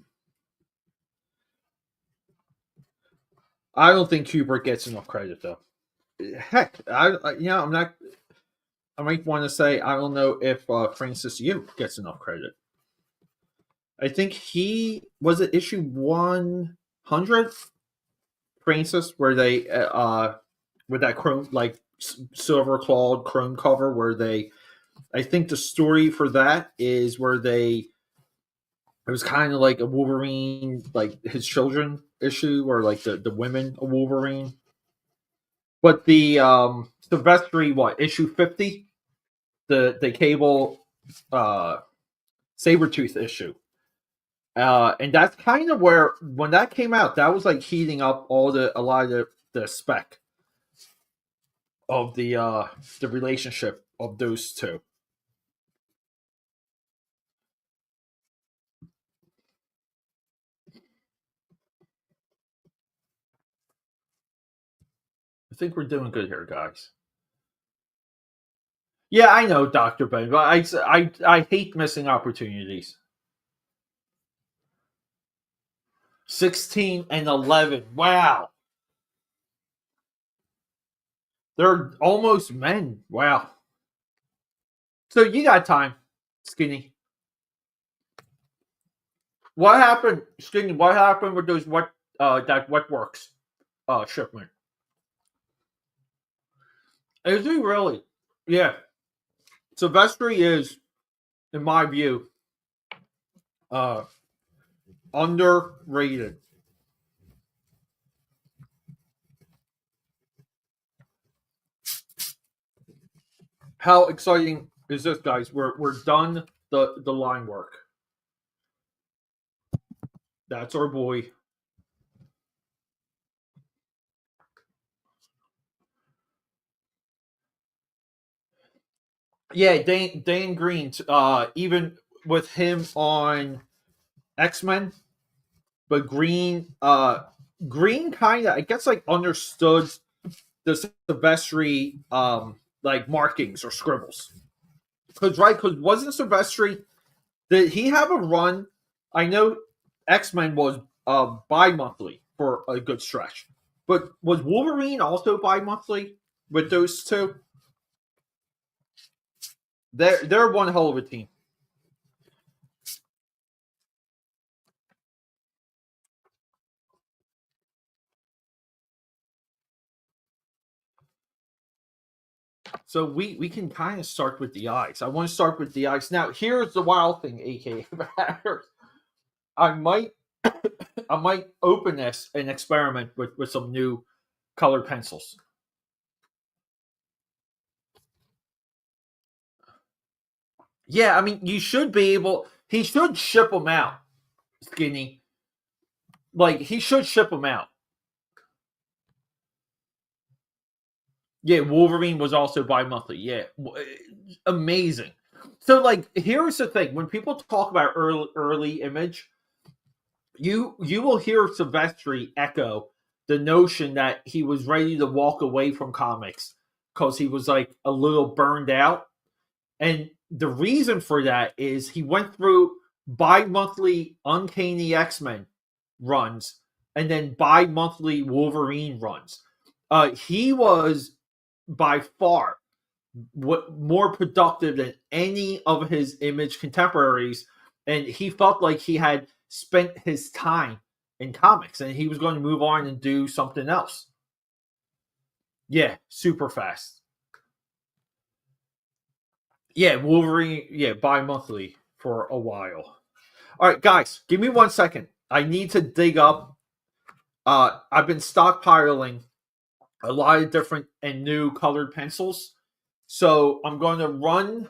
S1: I don't think Kubrick gets enough credit though. Heck, I'm not. I might want to say I don't know if Francis Yu gets enough credit. I think he was it issue 100, Francis, where they with that chrome like silver clawed chrome cover, where they. I think the story for that is where they. It was kind of like a Wolverine, like his children issue, or like the women of Wolverine. But the Silvestri, what, issue 50, the Cable uh Sabretooth issue. And that's kind of where when that came out, that was like heating up a lot of the spec of the relationship of those two. I think we're doing good here, guys. Yeah, I know, Doctor Ben, but I hate missing opportunities. 16 and 11. Wow, they're almost men. Wow. So you got time, Skinny. What happened, Skinny? What happened with those that what works shipment? Is he really? Yeah. Silvestri is, in my view, uh, underrated. How exciting is this, guys? We're done the line work. That's our boy. Yeah, Dane Green. Even with him on X-Men, but Green kind of, I guess, like understood the Silvestri like markings or scribbles. Because wasn't Silvestri, did he have a run? I know X-Men was bi-monthly for a good stretch, but was Wolverine also bi-monthly with those two? They're one hell of a team. So we can kind of start with the eyes. I want to start with the eyes. Now here's the wild thing, aka matters. I might I might open this and experiment with some new colored pencils. Yeah, I mean you should be able. He should ship them out, Skinny. Like he should ship them out. Yeah, Wolverine was also bi-monthly. Yeah, amazing. So like, here's the thing: when people talk about early image, you will hear Silvestri echo the notion that he was ready to walk away from comics because he was like a little burned out. And the reason for that is he went through bi-monthly Uncanny X-Men runs and then bi-monthly Wolverine runs. He was by far what more productive than any of his image contemporaries, and he felt like he had spent his time in comics and he was going to move on and do something else. Yeah, super fast. Yeah, Wolverine. Yeah, bi-monthly for a while. All right, guys, give me 1 second. I need to dig up. I've been stockpiling a lot of different and new colored pencils. So I'm going to run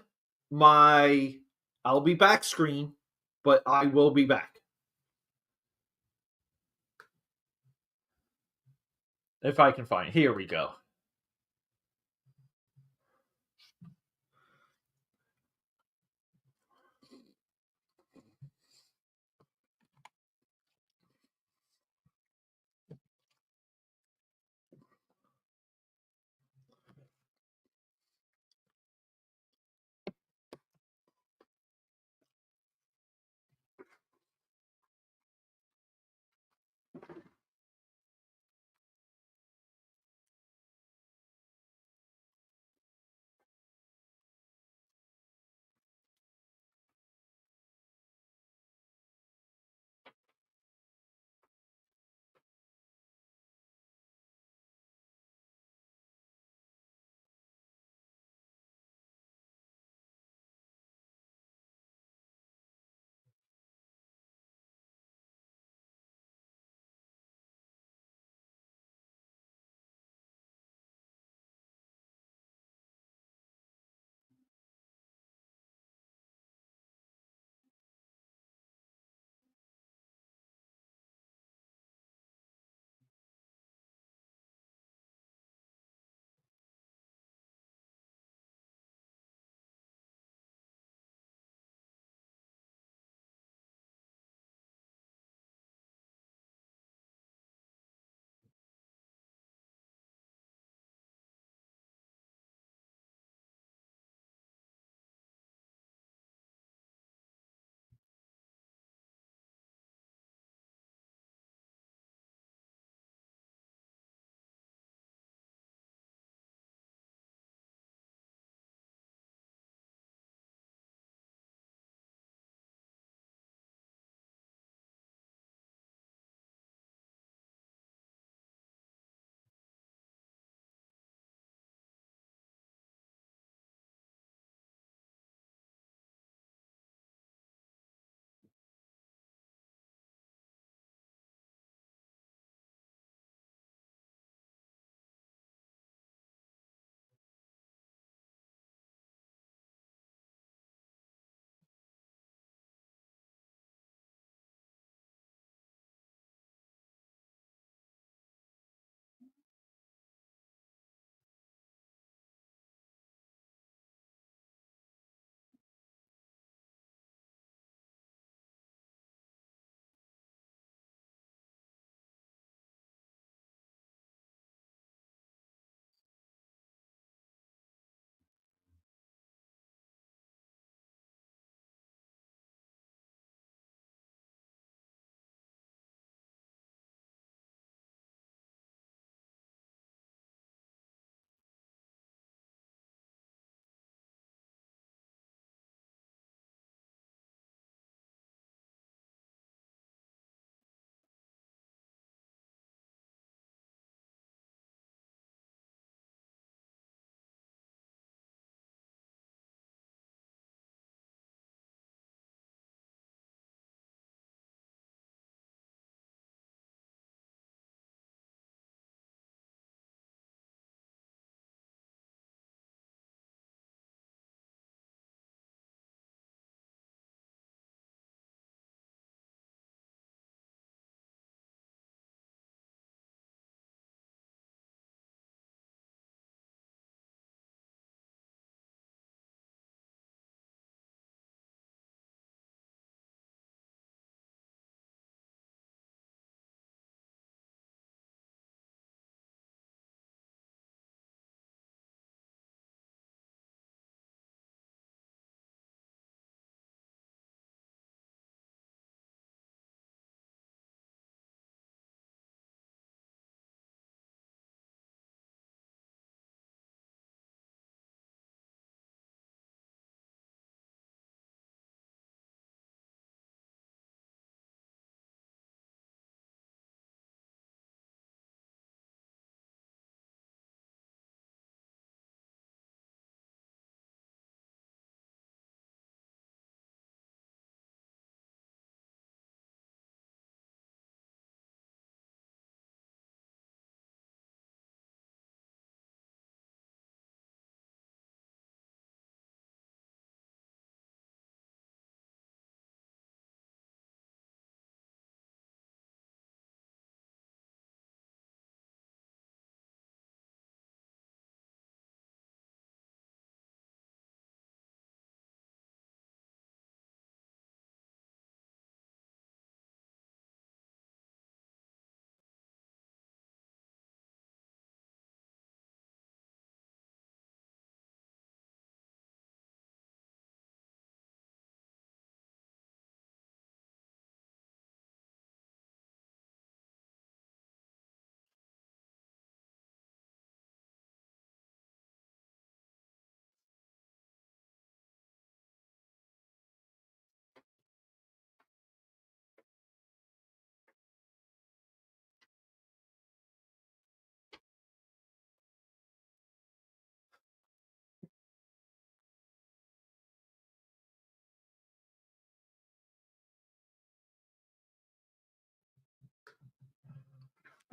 S1: my I'll be back screen, but I will be back if I can find it. Here we go.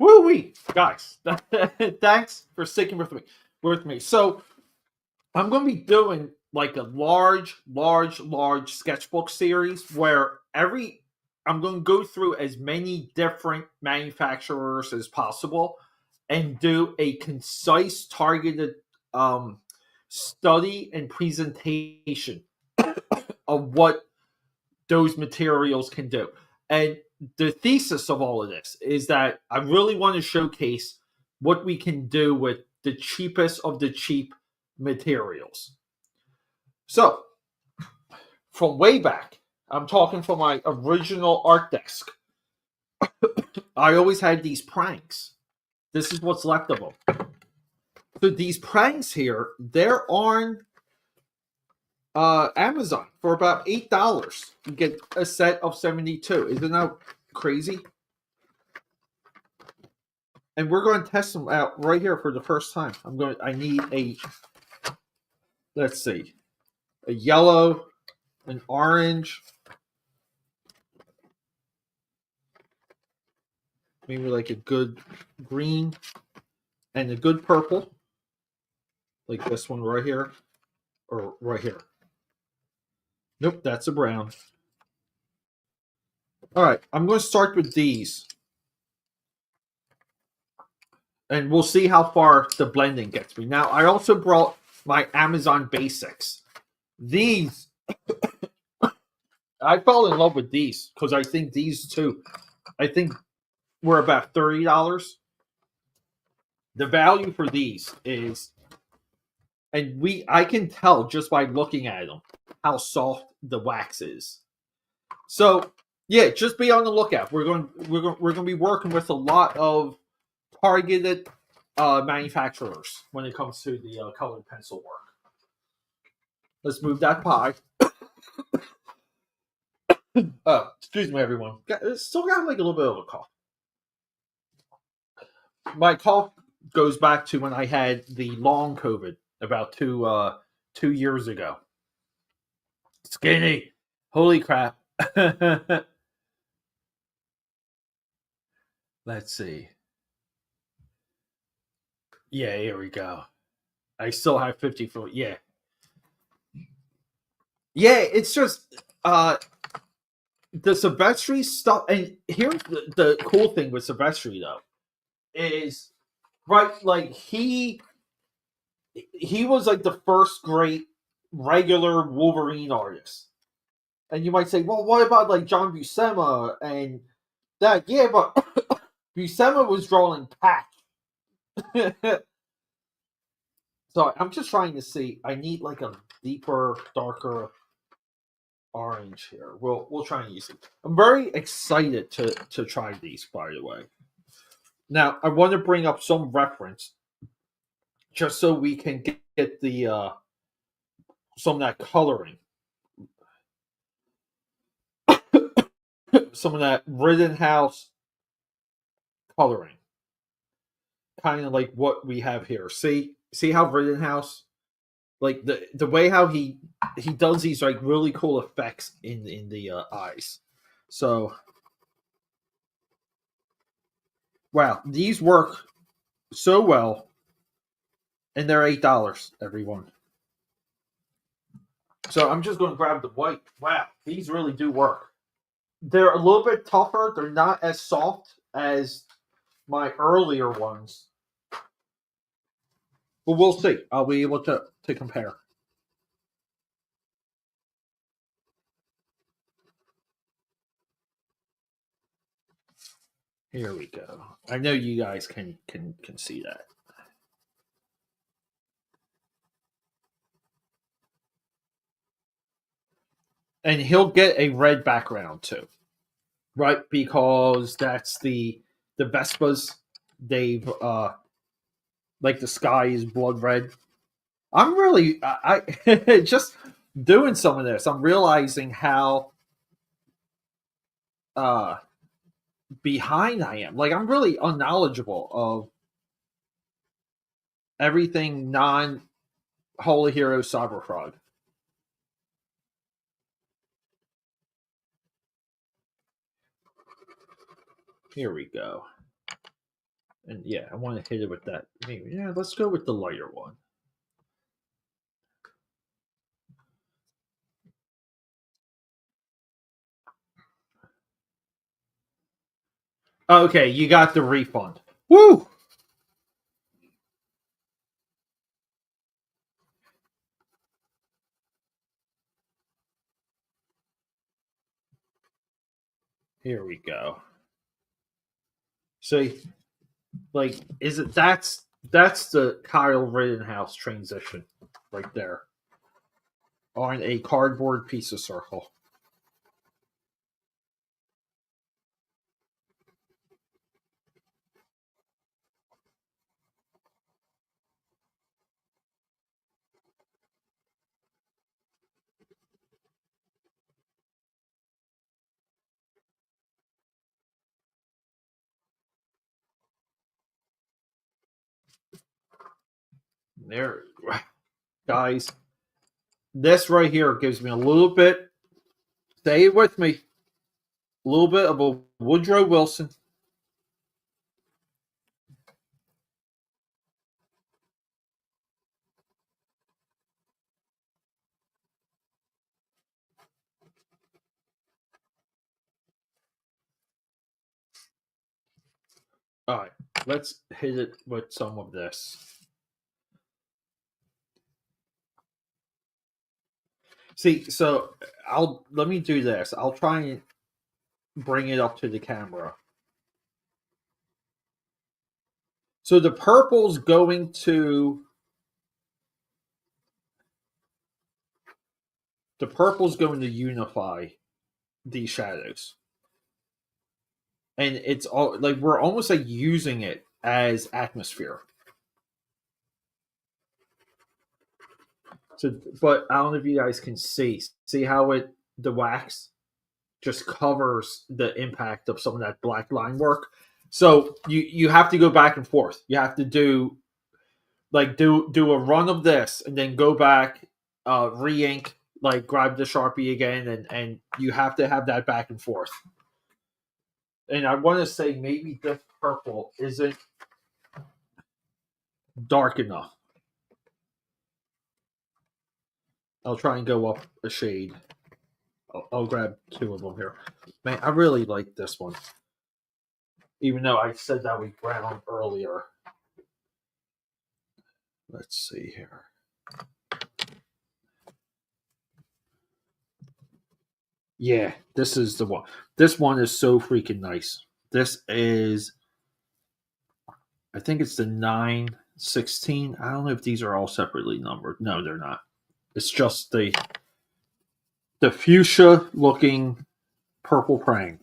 S1: Woo-wee, guys. Thanks for sticking with me. So I'm going to be doing like a large sketchbook series where I'm going to go through as many different manufacturers as possible and do a concise, targeted study and presentation of what those materials can do. And the thesis of all of this is that I really want to showcase what we can do with the cheapest of the cheap materials. So, from way back, I'm talking from my original art desk. I always had these pranks. This is what's left of them. So these pranks here, they're on Amazon for about $8. You get a set of 72. Isn't that crazy? And we're going to test them out right here for the first time. I need let's see, a yellow, an orange, maybe like a good green, and a good purple, like this one right here, or right here. Nope, that's a brown. All right, I'm going to start with these. And we'll see how far the blending gets me. Now, I also brought my Amazon Basics. These, I fell in love with these because I think these two, I think were about $30. The value for these is, and I can tell just by looking at them how soft the wax is. So yeah, just be on the lookout. We're going to be working with a lot of targeted manufacturers when it comes to the colored pencil work. Let's move that pie. Excuse me, everyone. Still got like a little bit of a cough. My cough goes back to when I had the long COVID about 2 years ago. Skinny. Holy crap. Let's see. Yeah, here we go. I still have 54. Yeah. Yeah, it's just the Silvestri stuff. And here's the cool thing with Silvestri, though, is right, like he was like the first great regular Wolverine artist. And you might say, well, what about like John Buscema and that? Yeah, but Buscema was drawing patch. So I'm just trying to see. I need like a deeper, darker orange here. We'll try and use it. I'm very excited to try these, by the way. Now I want to bring up some reference just so we can get the some of that coloring. Some of that Rittenhouse coloring. Kind of like what we have here. See how Rittenhouse, like the way how he does these like really cool effects in the eyes. So wow, these work so well, and they're $8, everyone. So I'm just going to grab the white. Wow, these really do work. They're a little bit tougher. They're not as soft as my earlier ones, but we'll see. I'll be able to compare. Here we go. I know you guys can see that. And he'll get a red background too, right? Because that's the Vespas. They've like the sky is blood red. I'm really I just doing some of this. I'm realizing how uh behind I am. Like I'm really unknowledgeable of everything non Holy Hero Cyberfrog. Here we go. And yeah, I want to hit it with that. Maybe, yeah, let's go with the lighter one. Okay, you got the refund. Woo! Here we go. See, like, is it that's the Kyle Rittenhouse transition right there on a cardboard piece of circle. There, guys, this right here gives me a little bit. Stay with me. A little bit of a Woodrow Wilson. All right, let's hit it with some of this. See, so I'll let me do this. I'll try and bring it up to the camera. So the purple's going to unify these shadows. And it's all like we're almost like using it as atmosphere. So but I don't know if you guys can see how the wax just covers the impact of some of that black line work. So you have to go back and forth. You have to do a run of this and then go back, re-ink, like grab the Sharpie again, and you have to have that back and forth. And I want to say maybe this purple isn't dark enough. I'll try and go up a shade. I'll grab two of them here. Man, I really like this one. Even though I said that was brown earlier. Let's see here. Yeah, this is the one. This one is so freaking nice. This is, I think it's the 916. I don't know if these are all separately numbered. No, they're not. It's just the fuchsia looking purple praying.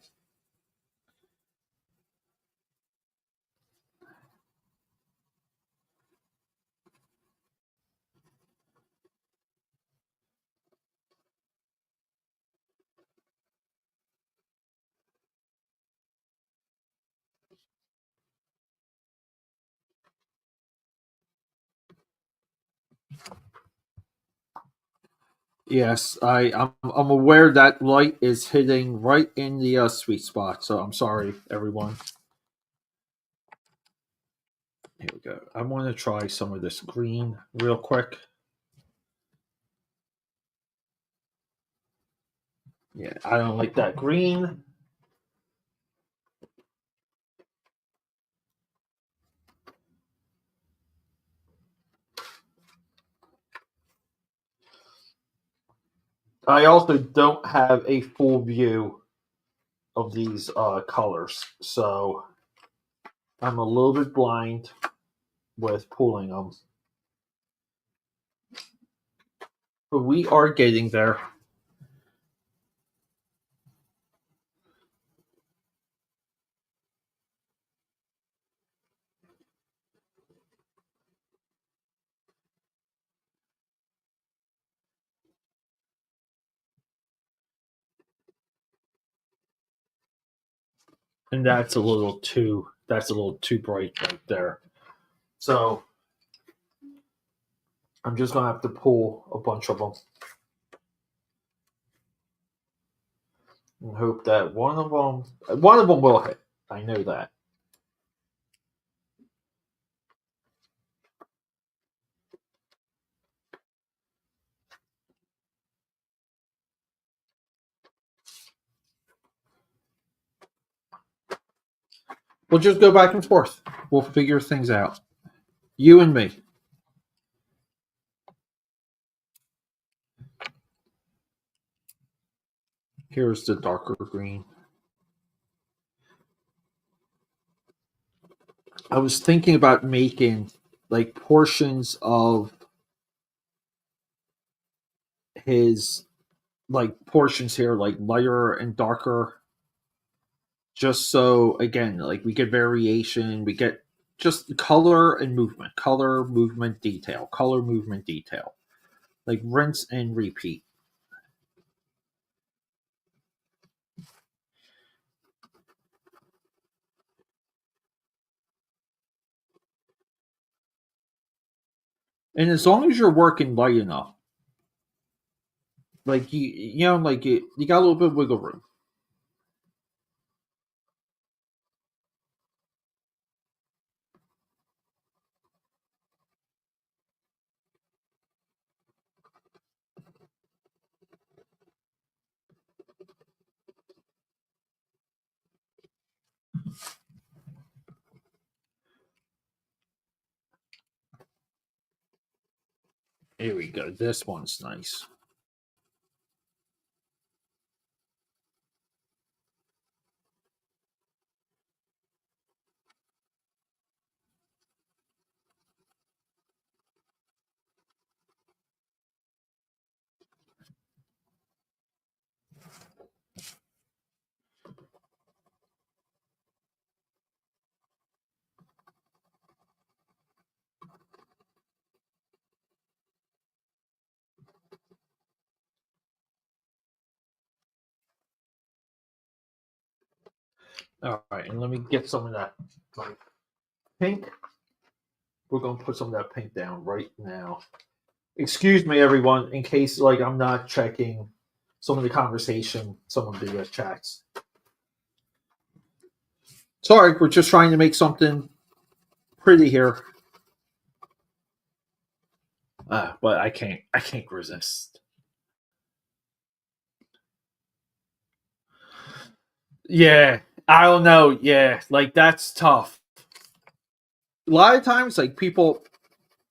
S1: Yes, I'm aware that light is hitting right in the sweet spot. So I'm sorry, everyone. Here we go. I want to try some of this green real quick. Yeah, I don't like that green. I also don't have a full view of these colors, so I'm a little bit blind with pulling them. But we are getting there. And that's a little too bright right there. So I'm just gonna have to pull a bunch of them and hope that one of them will hit. I know that. We'll just go back and forth. We'll figure things out. You and me. Here's the darker green. I was thinking about making like portions of his like portions here like lighter and darker, just so again like we get variation, we get just color and movement, color movement detail, color movement detail, like rinse and repeat. And as long as you're working light enough, like you know like you got a little bit of wiggle room. Here we go, this one's nice. All right, and let me get some of that like pink. We're gonna put some of that pink down right now. Excuse me, everyone, in case like I'm not checking some of the conversation, some of the chats. Sorry, we're just trying to make something pretty here. But I can't resist. Yeah, I don't know. Yeah, like that's tough. A lot of times, like people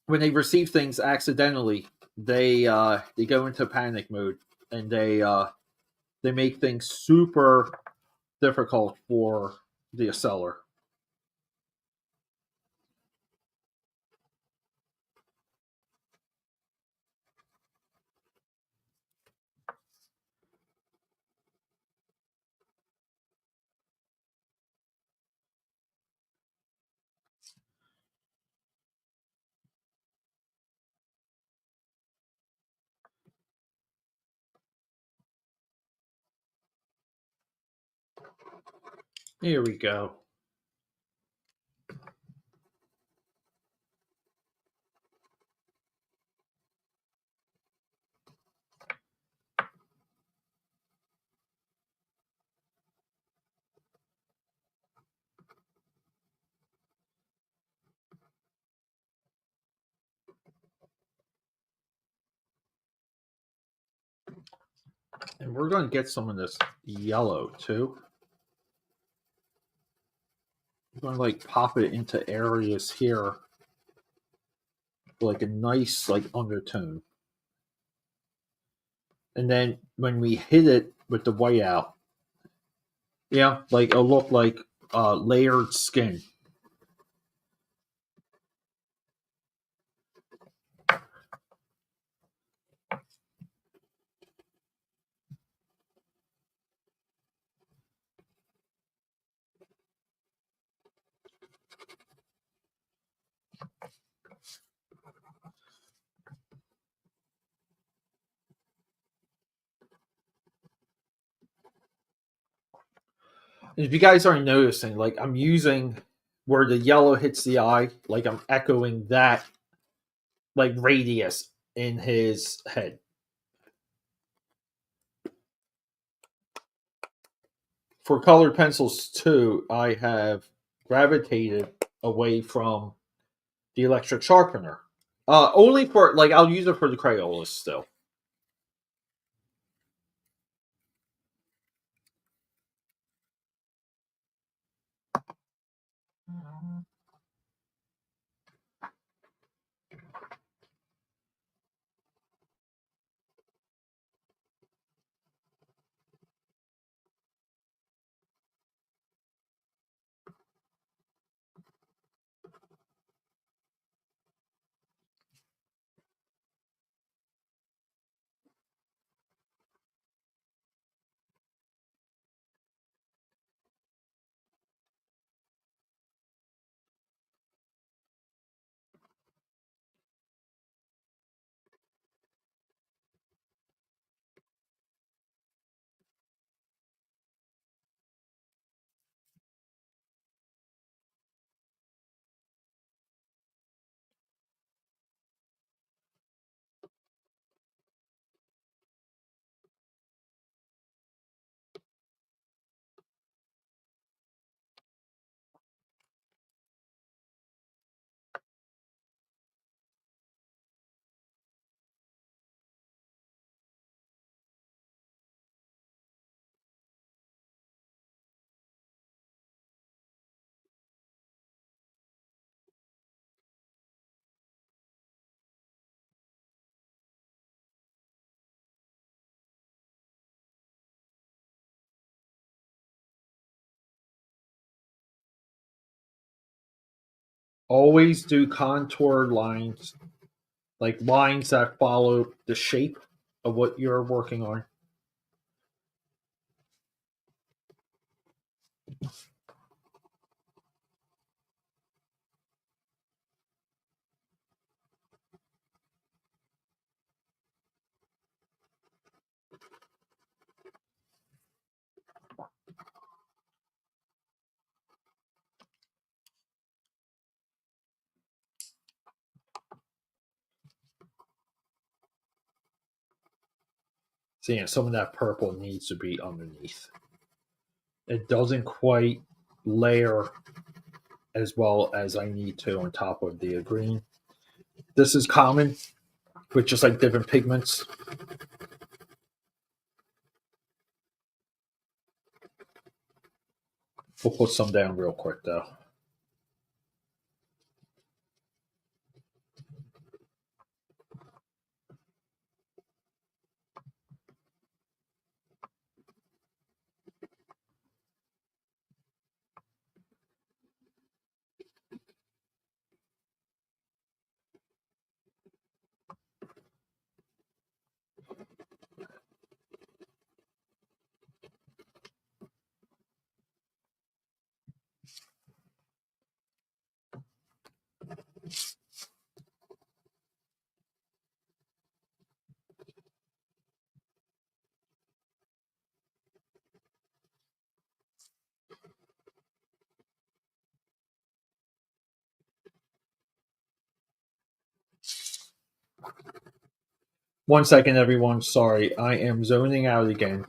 S1: when they receive things accidentally, they go into panic mode and they make things super difficult for the seller. Here we go. And we're going to get some of this yellow too. We're going to like pop it into areas here, like a nice like undertone. And then when we hit it with the whiteout, yeah, like it'll look like layered skin. If you guys aren't noticing, like I'm using where the yellow hits the eye, like I'm echoing that like radius in his head. For colored pencils too, I have gravitated away from the electric sharpener. Only for like I'll use it for the Crayolas still. Always do contour lines, like lines that follow the shape of what you're working on. So yeah, some of that purple needs to be underneath. It doesn't quite layer as well as I need to on top of the green. This is common with just like different pigments. We'll put some down real quick though. One second, everyone. Sorry, I am zoning out again.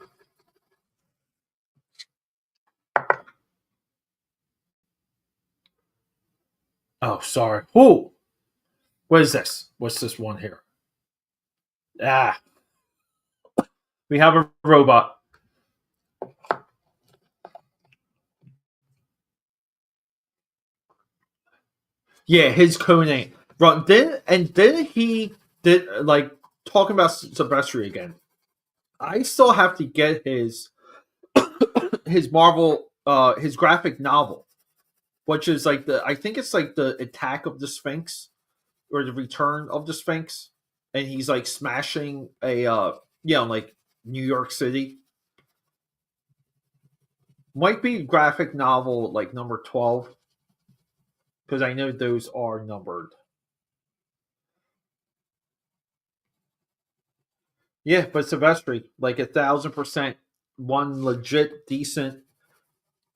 S1: Oh, sorry. Oh, what is this? What's this one here? Ah, we have a robot. Yeah, his codename. Right, then he did like talking about Sylvester again. I still have to get his Marvel his graphic novel, which is like the I think it's like the Attack of the Sphinx or the Return of the Sphinx, and he's like smashing a like New York City. Might be graphic novel like number 12 because I know those are numbered. Yeah, but Silvestri, like 1,000%, one legit decent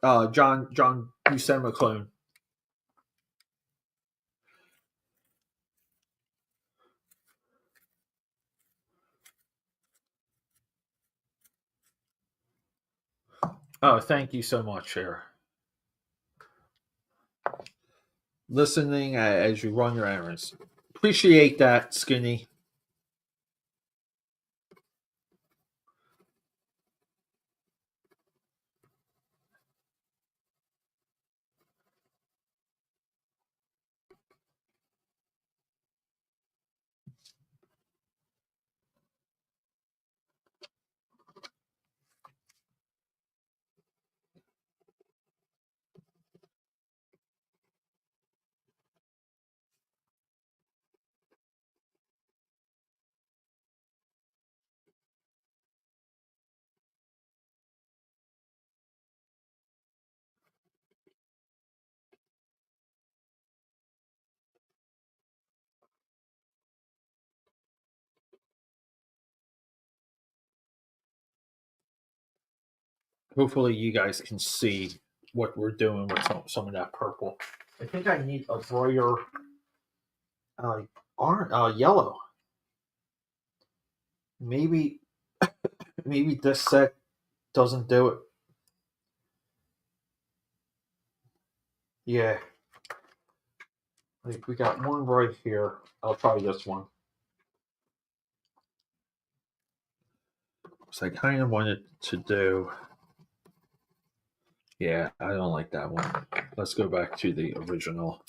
S1: John Buscema clone. Oh, thank you so much, Cher. Listening as you run your errands. Appreciate that, Skinny. Hopefully, you guys can see what we're doing with some of that purple. I think I need a brighter uh, yellow. Maybe this set doesn't do it. Yeah, like we got one right here. I'll try this one. So I kind of wanted to do. Yeah, I don't like that one. Let's go back to the original.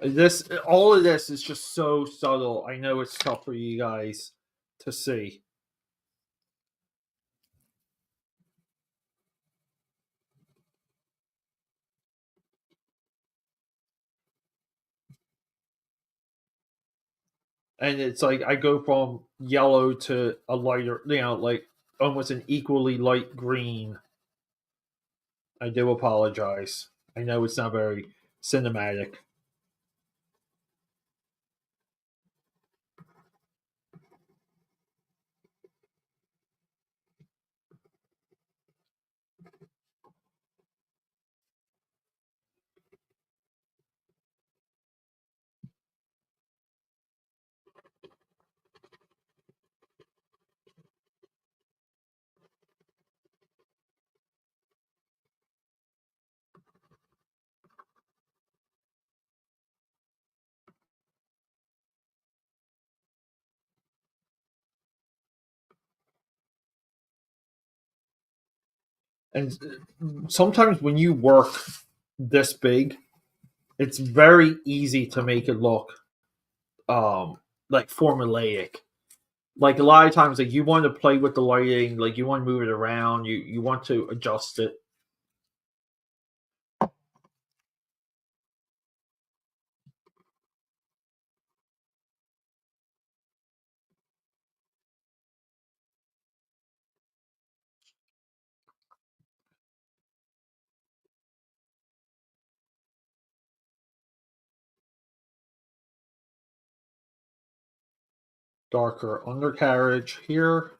S1: This all of this is just so subtle. I know it's tough for you guys to see. And it's like I go from yellow to a lighter, like almost an equally light green. I do apologize. I know it's not very cinematic. And sometimes when you work this big, it's very easy to make it look like formulaic. Like a lot of times, like you want to play with the lighting, like you want to move it around, you want to adjust it. Darker undercarriage here.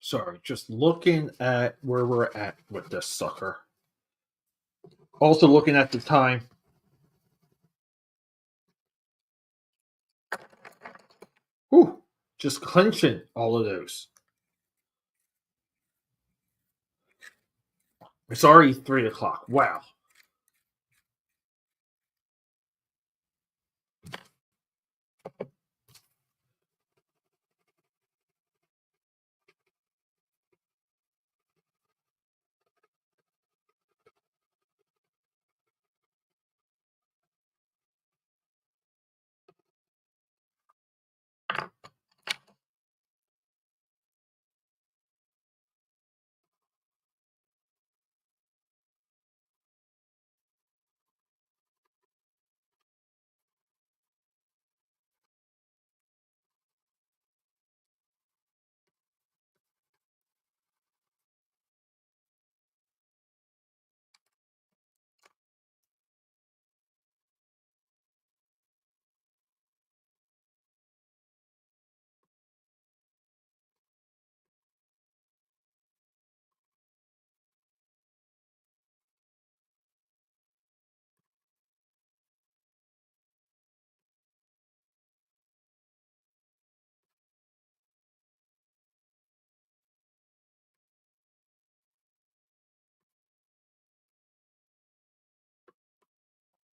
S1: Sorry, just looking at where we're at with this sucker. Also looking at the time. Whew, just clenching all of those. It's already 3 o'clock. Wow.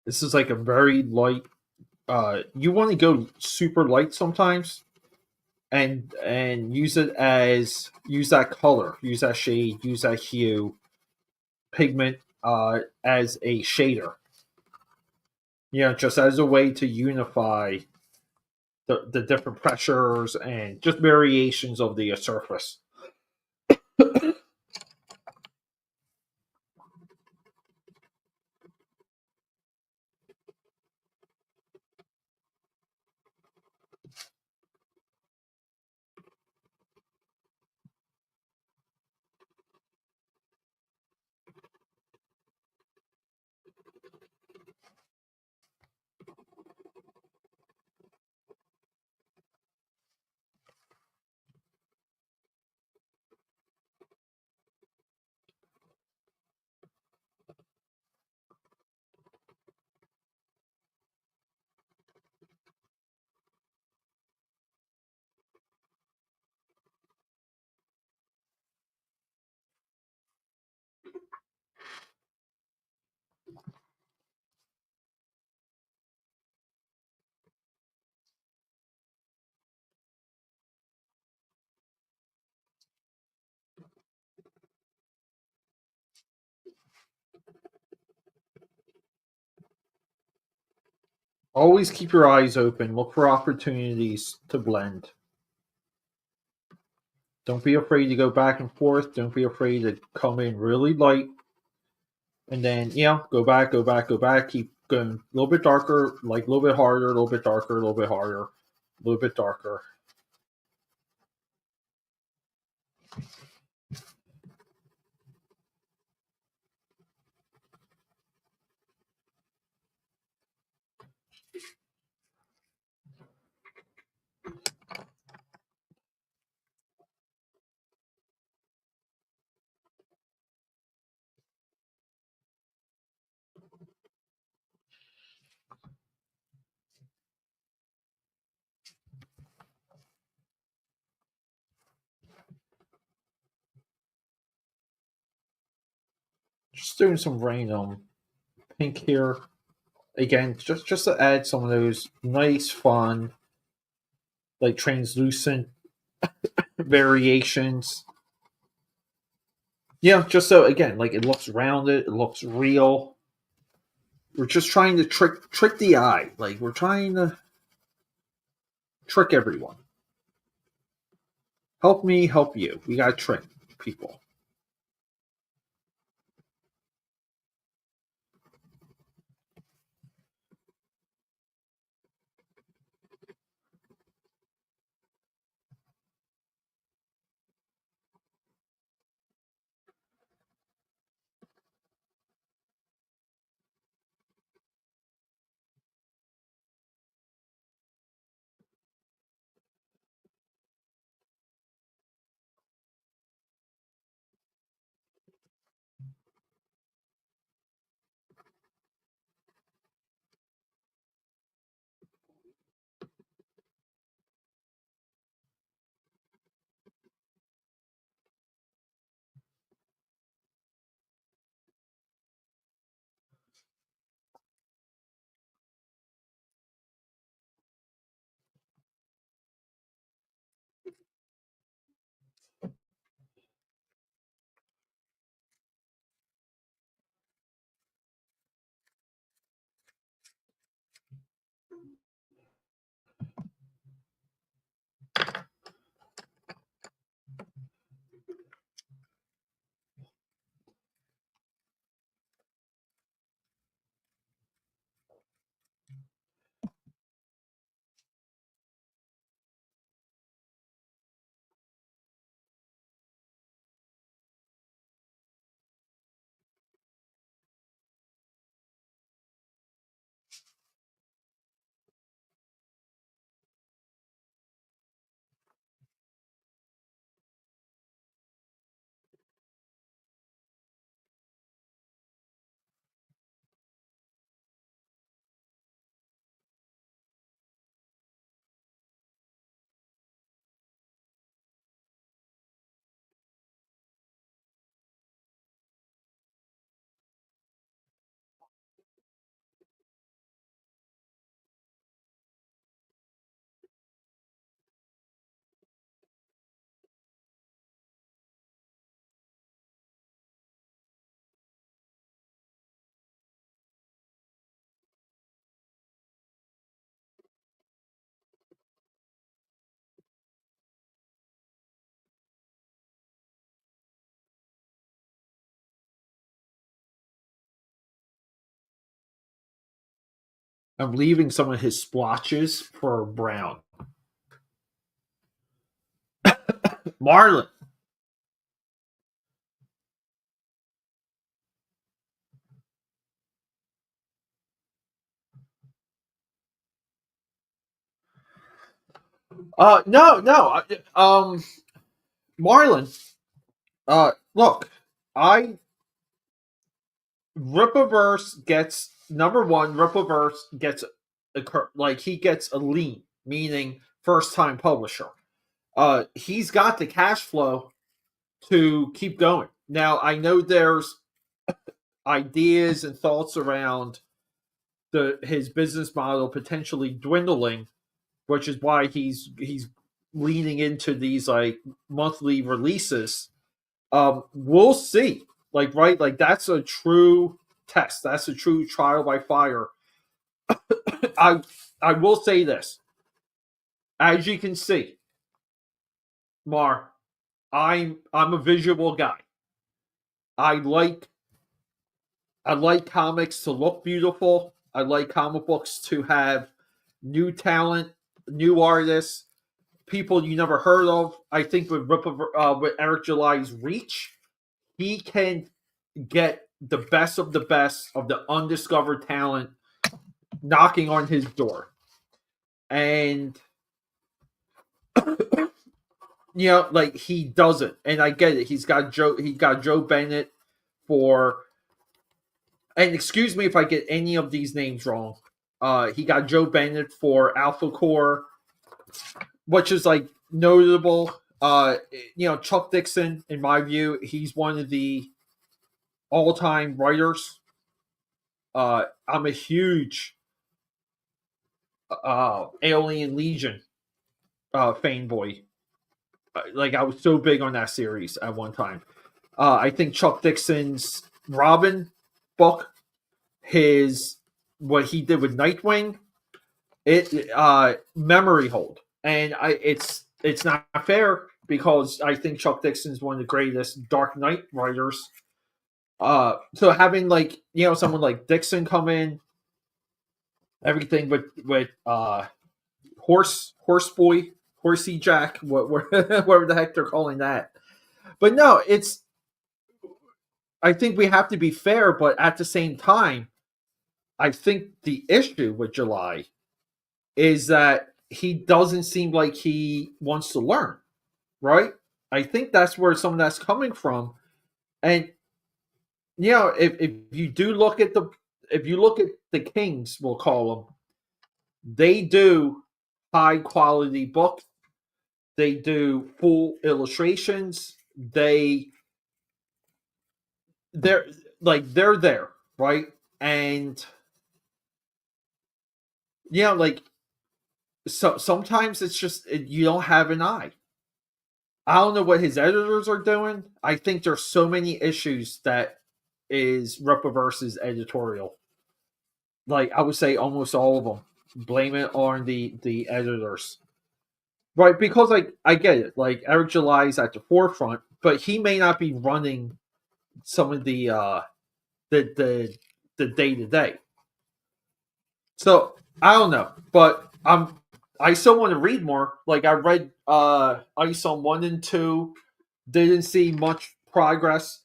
S1: This is like a very light. You want to go super light sometimes, and use that color, use that shade, use that hue, pigment as a shader. Just as a way to unify the different pressures and just variations of the surface. Always keep your eyes open. Look for opportunities to blend. Don't be afraid to go back and forth. Don't be afraid to come in really light and then go back, go back, go back. Keep going a little bit darker, like a little bit harder, a little bit darker, a little bit harder, a little bit darker. Just doing some rain on pink here again, just to add some of those nice, fun, like translucent variations. Yeah, just so again, like it looks rounded, it looks real. We're just trying to trick the eye. Like we're trying to trick everyone. Help me, help you. We gotta trick people. I'm leaving some of his splotches for brown. Marlin. No, no. Marlin. Look, I Rippaverse gets number one. Rippaverse gets like he gets a lean, meaning first time publisher. He's got the cash flow to keep going. Now I know there's ideas and thoughts around his business model potentially dwindling, which is why he's leaning into these like monthly releases. We'll see. Like right, like that's a true test. That's a true trial by fire I I will say this. As you can see, Mar, I'm a visual guy. I like I like comics to look beautiful. I like comic books to have new talent, new artists, people you never heard of. I think with Eric July's reach, he can get the best of the best of the undiscovered talent knocking on his door. And like he does it. And I get it. He got Joe Bennett for, and excuse me if I get any of these names wrong. He got Joe Bennett for Alpha Core, which is like notable. Chuck Dixon, in my view, he's one of the all-time writers. I'm a huge Alien Legion fanboy. Like I was so big on that series at one time. I think Chuck Dixon's Robin book, his what he did with Nightwing, it memory hold, and it's not fair because I think Chuck Dixon is one of the greatest Dark Knight writers. So having someone like Dixon come in, everything with horse boy, horsey Jack, whatever the heck they're calling that. But no, I think we have to be fair, but at the same time, I think the issue with July is that he doesn't seem like he wants to learn, right? I think that's where some of that's coming from. And if you do look at the Kings, we'll call them, they do high quality books. They do full illustrations. They're they're there, right? And like sometimes it's just you don't have an eye. I don't know what his editors are doing. I think there's so many issues that is Rippaverse's editorial. Like I would say almost all of them. Blame it on the editors. Right, because like I get it. Like Eric July is at the forefront, but he may not be running some of the day to day. So I don't know, but I still want to read more. Like I read Ice on 1 and 2, didn't see much progress.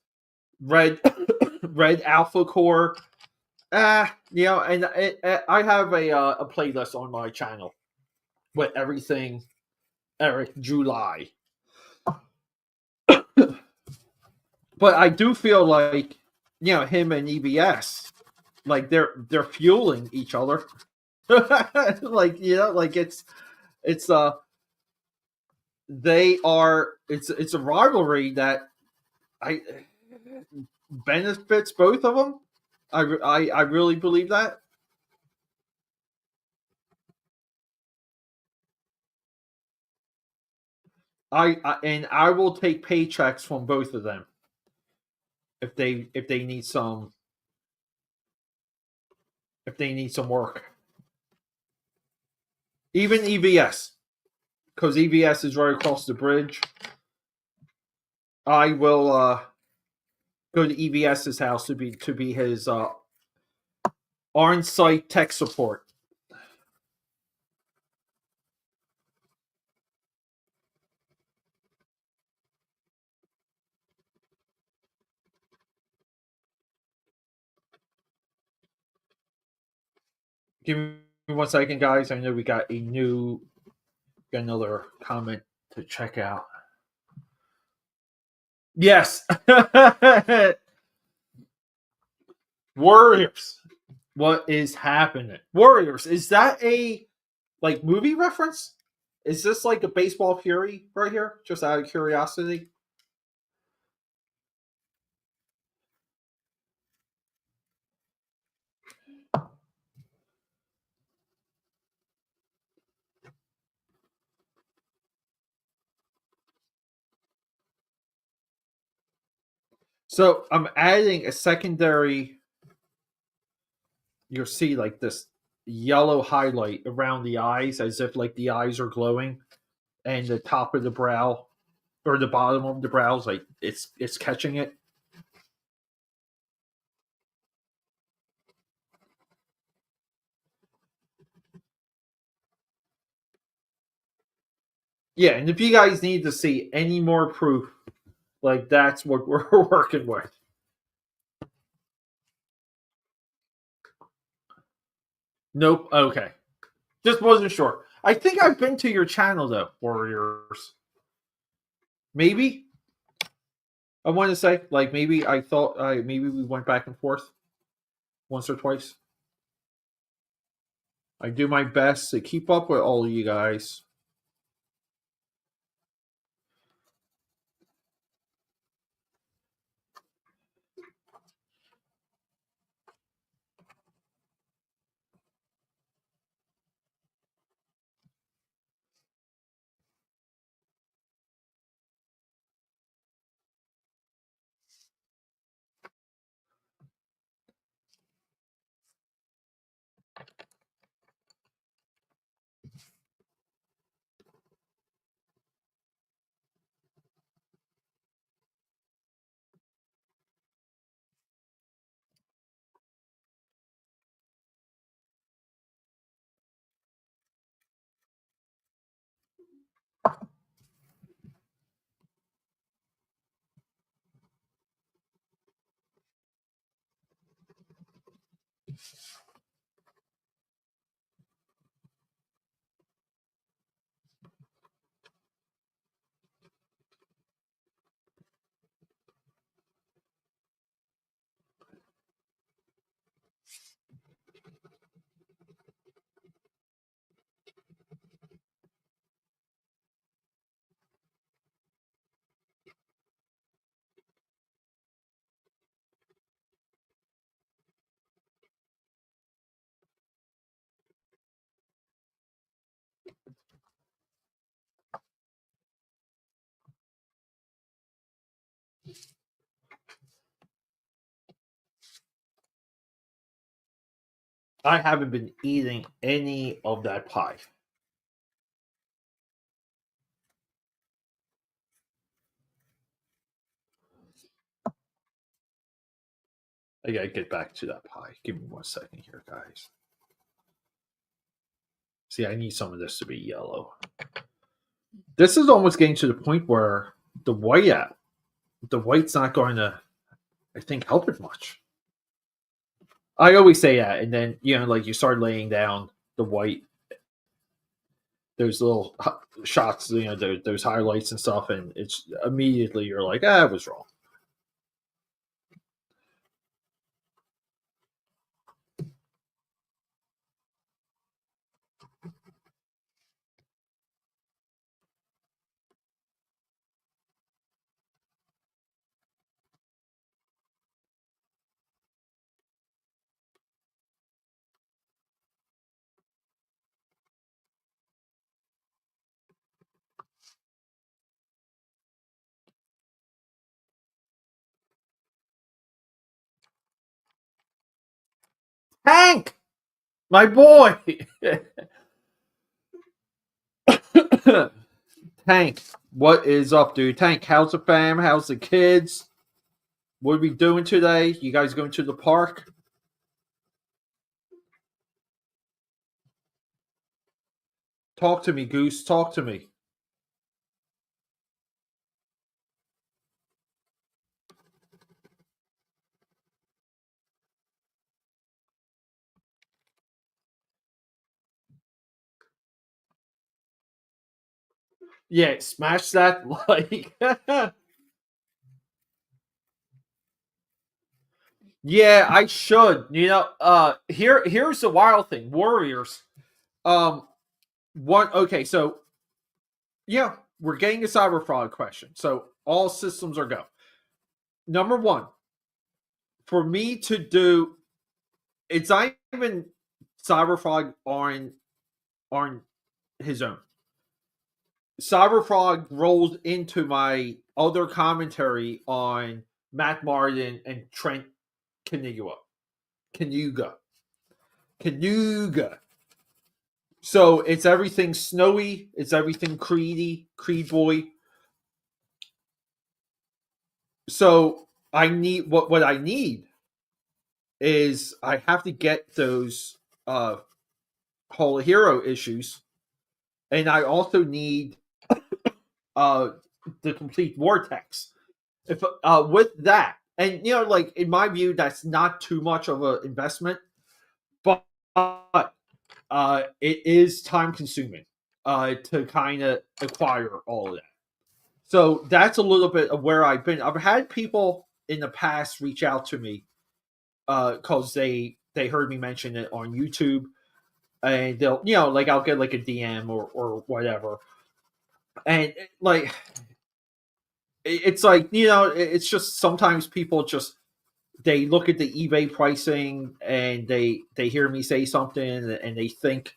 S1: Read read Alpha Core. And I have a playlist on my channel with everything Eric July. But I do feel like him and EBS, like they're fueling each other. Like it's they are it's a rivalry that I benefits both of them. I really believe that. I will take paychecks from both of them if they need some work. Even EBS, because EBS is right across the bridge. I will go to EBS's house to be his on-site tech support. Give me 1 second, guys. I know we got another comment to check out. Yes. Warriors. What is happening? Warriors. Is that a movie reference? Is this like a baseball fury right here? Just out of curiosity. So I'm adding a secondary. You'll see like this yellow highlight around the eyes, as if like the eyes are glowing, and the top of the brow or the bottom of the brows, like it's catching it. Yeah, and if you guys need to see any more proof, like that's what we're working with. Nope. Okay. Just wasn't sure. I think I've been to your channel though, Warriors. Maybe I want to say like maybe I thought maybe we went back and forth once or twice. I do my best to keep up with all of you guys. I haven't been eating any of that pie. I gotta get back to that pie. Give me 1 second here, guys. See, I need some of this to be yellow. This is almost getting to the point where the the white's not going to, I think, help it much. I always say that, and then like you start laying down the white, those little shots, those highlights and stuff, and it's immediately you're like, I was wrong. Hank, my boy. Tank, what is up, dude? Tank, how's the fam? How's the kids? What are we doing today? You guys going to the park? Talk to me, Goose. Talk to me. Yeah, smash that like. Yeah, I should. Here's the wild thing. Warriors. Um What okay, so yeah, we're getting a Cyberfrog question. So all systems are go. Number one, for me to do it's not even Cyberfrog on his own. Cyberfrog rolls into my other commentary on Matt Martin and Trent Canuga. Canuga. So it's everything snowy. It's everything creedy, Creed boy. So I need what I need is I have to get those uh Hall of Hero issues, and I also need uh the complete Vortex. If with that, and like in my view, that's not too much of an investment, but it is time consuming to kind of acquire all of that. So that's a little bit of where I've been. I've had people in the past reach out to me because they heard me mention it on YouTube, and they'll like I'll get like a DM or whatever, and like it's like it's just sometimes people just they look at the eBay pricing and they hear me say something and they think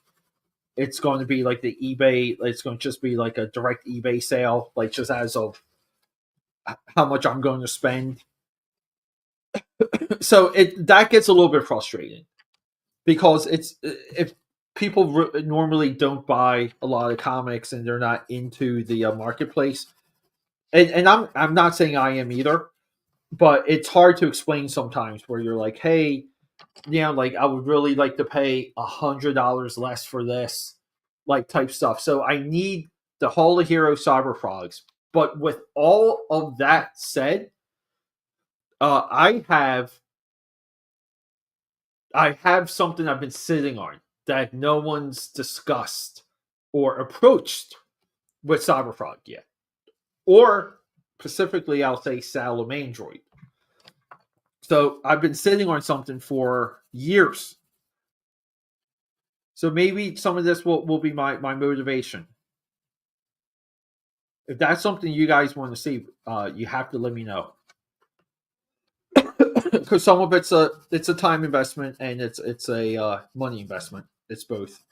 S1: it's going to be like the eBay. It's going to just be like a direct eBay sale, like just as of how much I'm going to spend. So that gets a little bit frustrating because it's if people normally don't buy a lot of comics and they're not into the marketplace, and I'm not saying I am either, but it's hard to explain sometimes where you're like, hey, like I would really like to pay $100 less for this, like type stuff. So I need the Hall of Hero Cyberfrogs. But with all of that said, I have something I've been sitting on that no one's discussed or approached with Cyberfrog yet, or specifically, I'll say Salamandroid. So I've been sitting on something for years. So maybe some of this will be my motivation. If that's something you guys want to see, you have to let me know. Because some of it's a time investment and it's a money investment. It's both.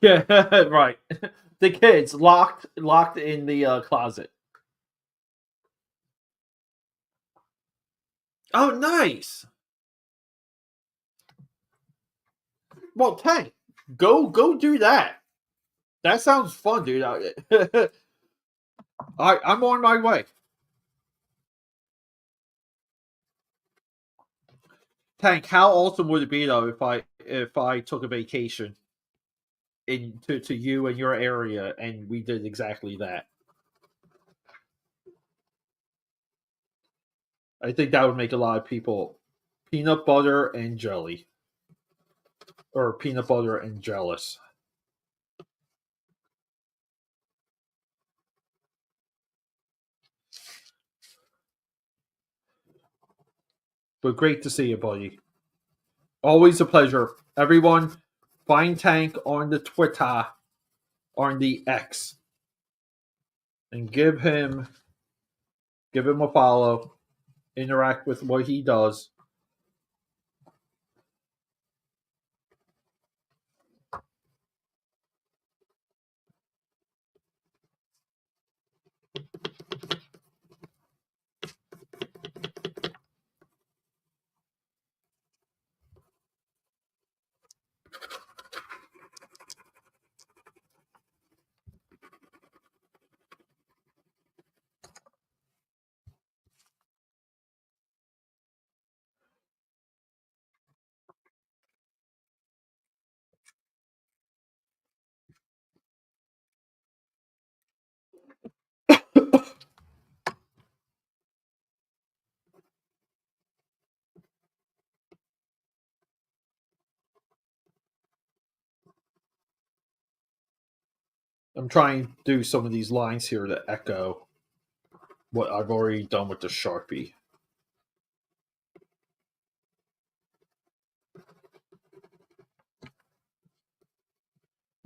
S1: Yeah, right. The kids locked in the closet. Oh, nice. Well, Tank, go do that. That sounds fun, dude. I'm on my way. Tank, how awesome would it be though if I took a vacation to you and your area and we did exactly that? I think that would make a lot of people peanut butter and jelly or peanut butter and jealous. But great to see you, buddy. Always a pleasure. Everyone, find Tank on the Twitter, on the X, and give him a follow. Interact with what he does. I'm trying to do some of these lines here to echo what I've already done with the Sharpie.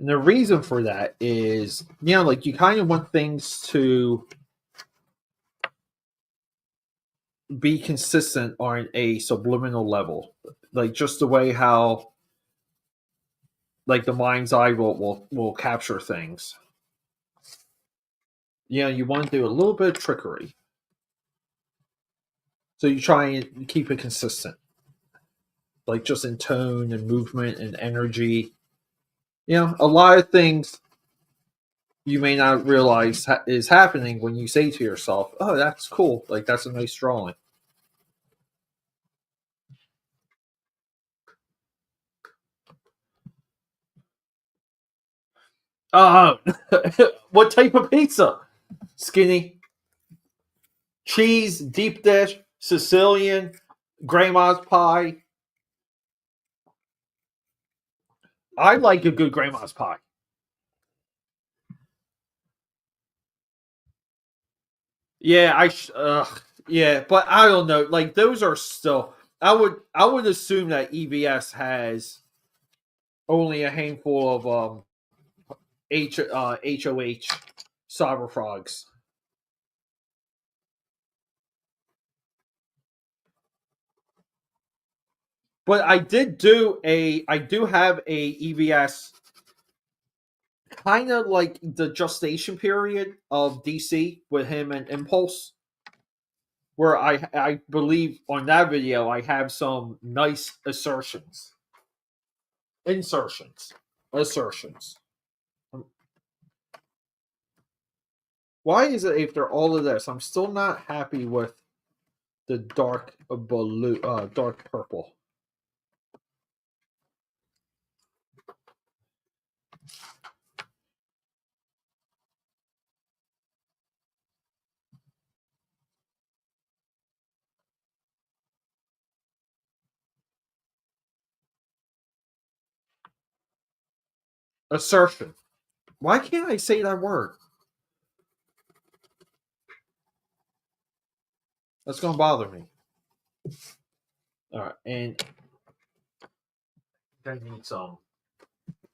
S1: And the reason for that is, like you kind of want things to be consistent on a subliminal level. Like just the way how like the mind's eye will capture things. You want to do a little bit of trickery. So you try and keep it consistent, like just in tone and movement and energy. A lot of things you may not realize is happening when you say to yourself, "Oh, that's cool. Like that's a nice drawing." Uh, what type of pizza? Skinny, cheese, deep dish, Sicilian, grandma's pie. I like a good grandma's pie. Yeah, yeah, but I don't know. Like those are still. I would assume that EVS has only a handful of HOH Cyberfrogs. But I do have a EVS kind of like the gestation period of DC with him and Impulse, where I believe on that video I have some nice assertions. Why is it after all of this I'm still not happy with the dark blue, dark purple? Assertion. Why can't I say that word? That's gonna bother me. All right, and I need some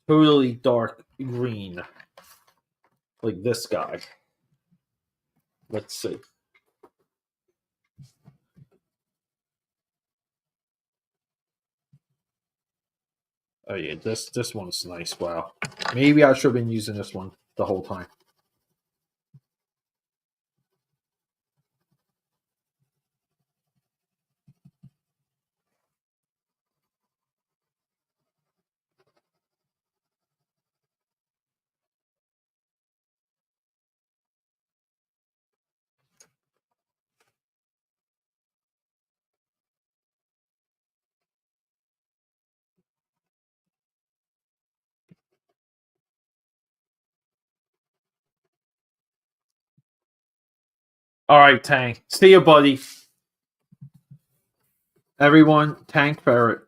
S1: totally dark green, like this guy. Let's see. Oh yeah, this one's nice. Wow, maybe I should have been using this one the whole time. All right, Tank. See you, buddy. Everyone, Tank Ferret.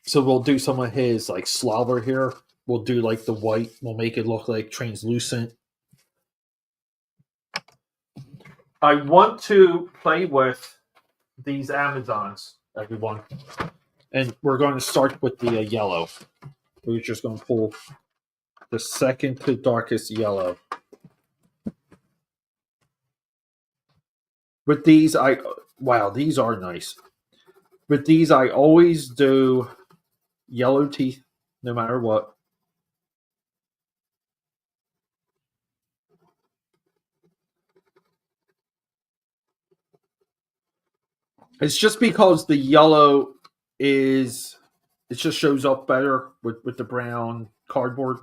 S1: So we'll do some of his like slobber here. We'll do like the white. We'll make it look like translucent. I want to play with these Amazons, everyone. And we're going to start with the yellow. We're just going to pull the second to darkest yellow. With these, wow, these are nice. With these, I always do yellow teeth, no matter what. It's just because the yellow is it just shows up better with the brown cardboard.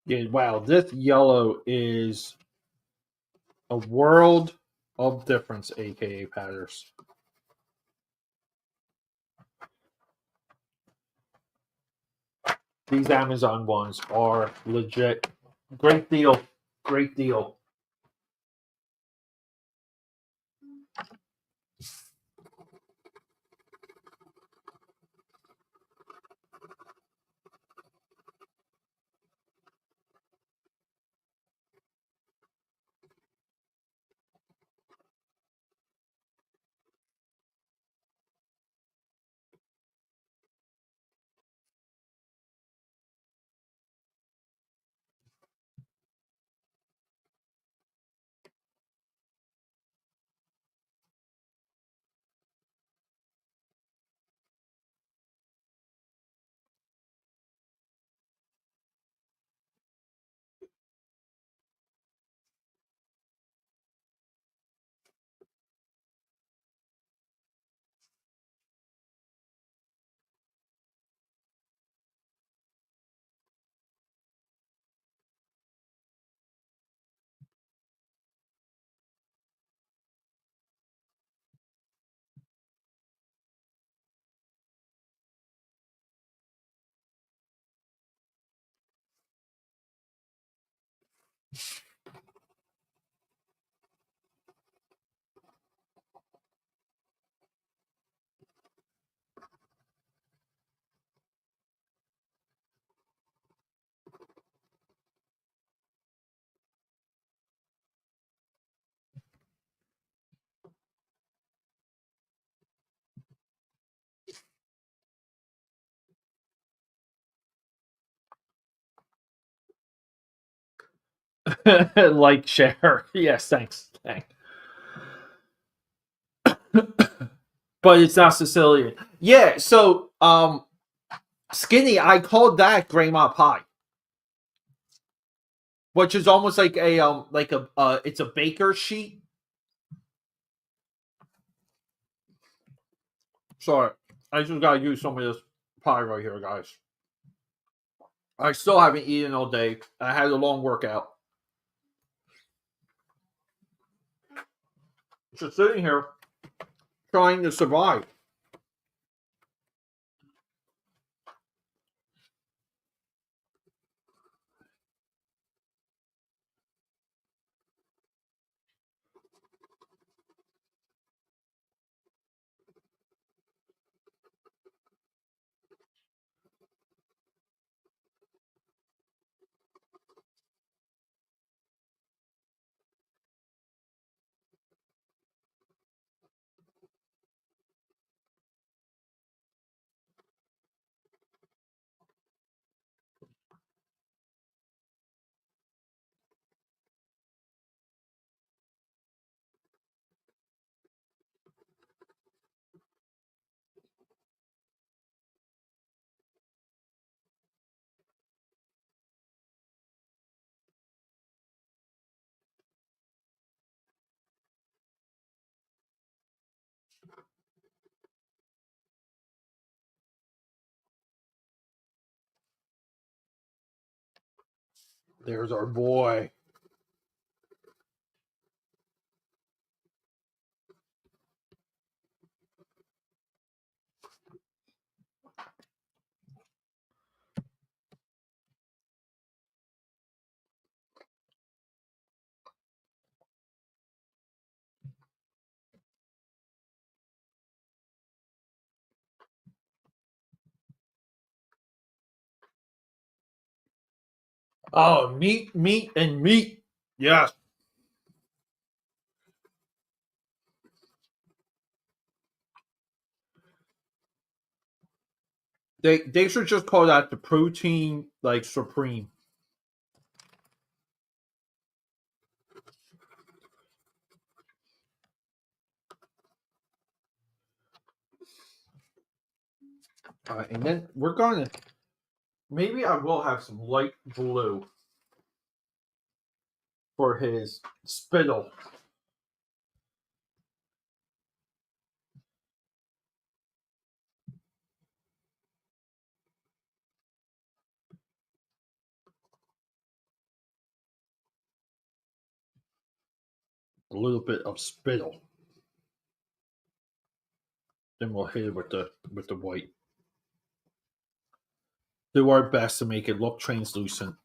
S1: Yeah, wow, this yellow is a world of difference, aka Patters. These Amazon ones are legit. Great deal. Great deal. Like, share. Yes, thanks. Thanks. But it's not Sicilian. Yeah, so skinny, I called that grandma pie, which is almost like a it's a baker sheet. Sorry, I just gotta use some of this pie right here, guys. I still haven't eaten all day. I had a long workout. Just sitting here trying to survive. There's our boy. Oh, meat, meat, and meat. Yes. They should just call that the protein like supreme. And then we're gonna maybe I will have some light blue for his spittle. a little bit of spittle. Then we'll hit it with the white. Do our best to make it look translucent.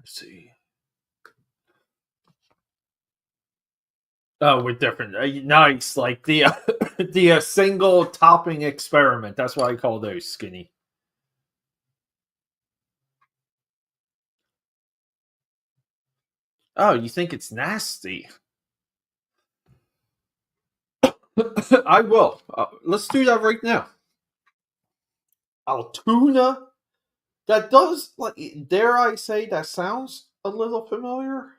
S1: Let's see. Oh, we're different. Nice, like the the single topping experiment. That's what I call those, Skinny. Oh, you think it's nasty? I will. Let's do that right now. Altoona. That does, like, dare I say, that sounds a little familiar.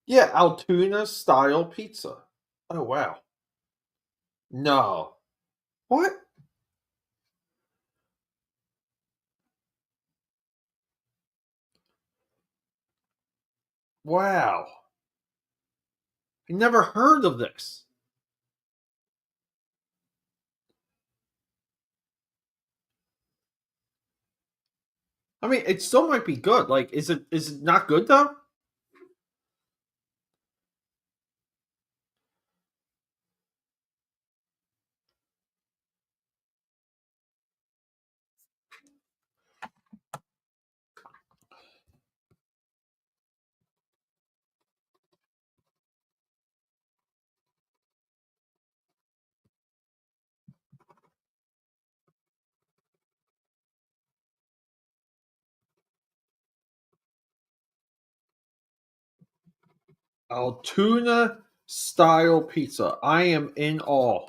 S1: Yeah, Altoona style pizza. Oh wow. No. What? Wow. I never heard of this. I mean, it still might be good. Like, is it not good though? Altoona style pizza. I am in awe.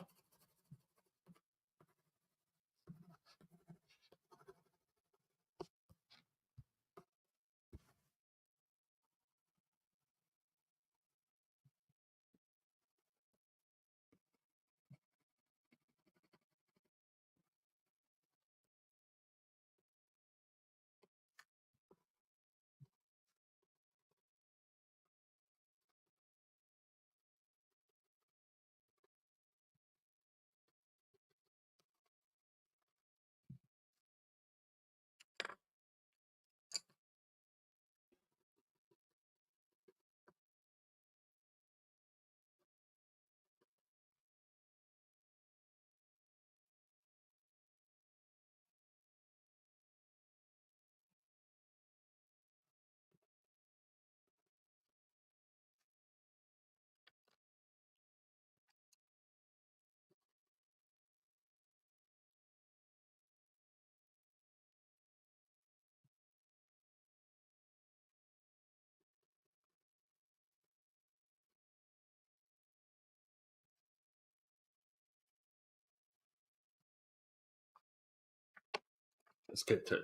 S1: Let's get to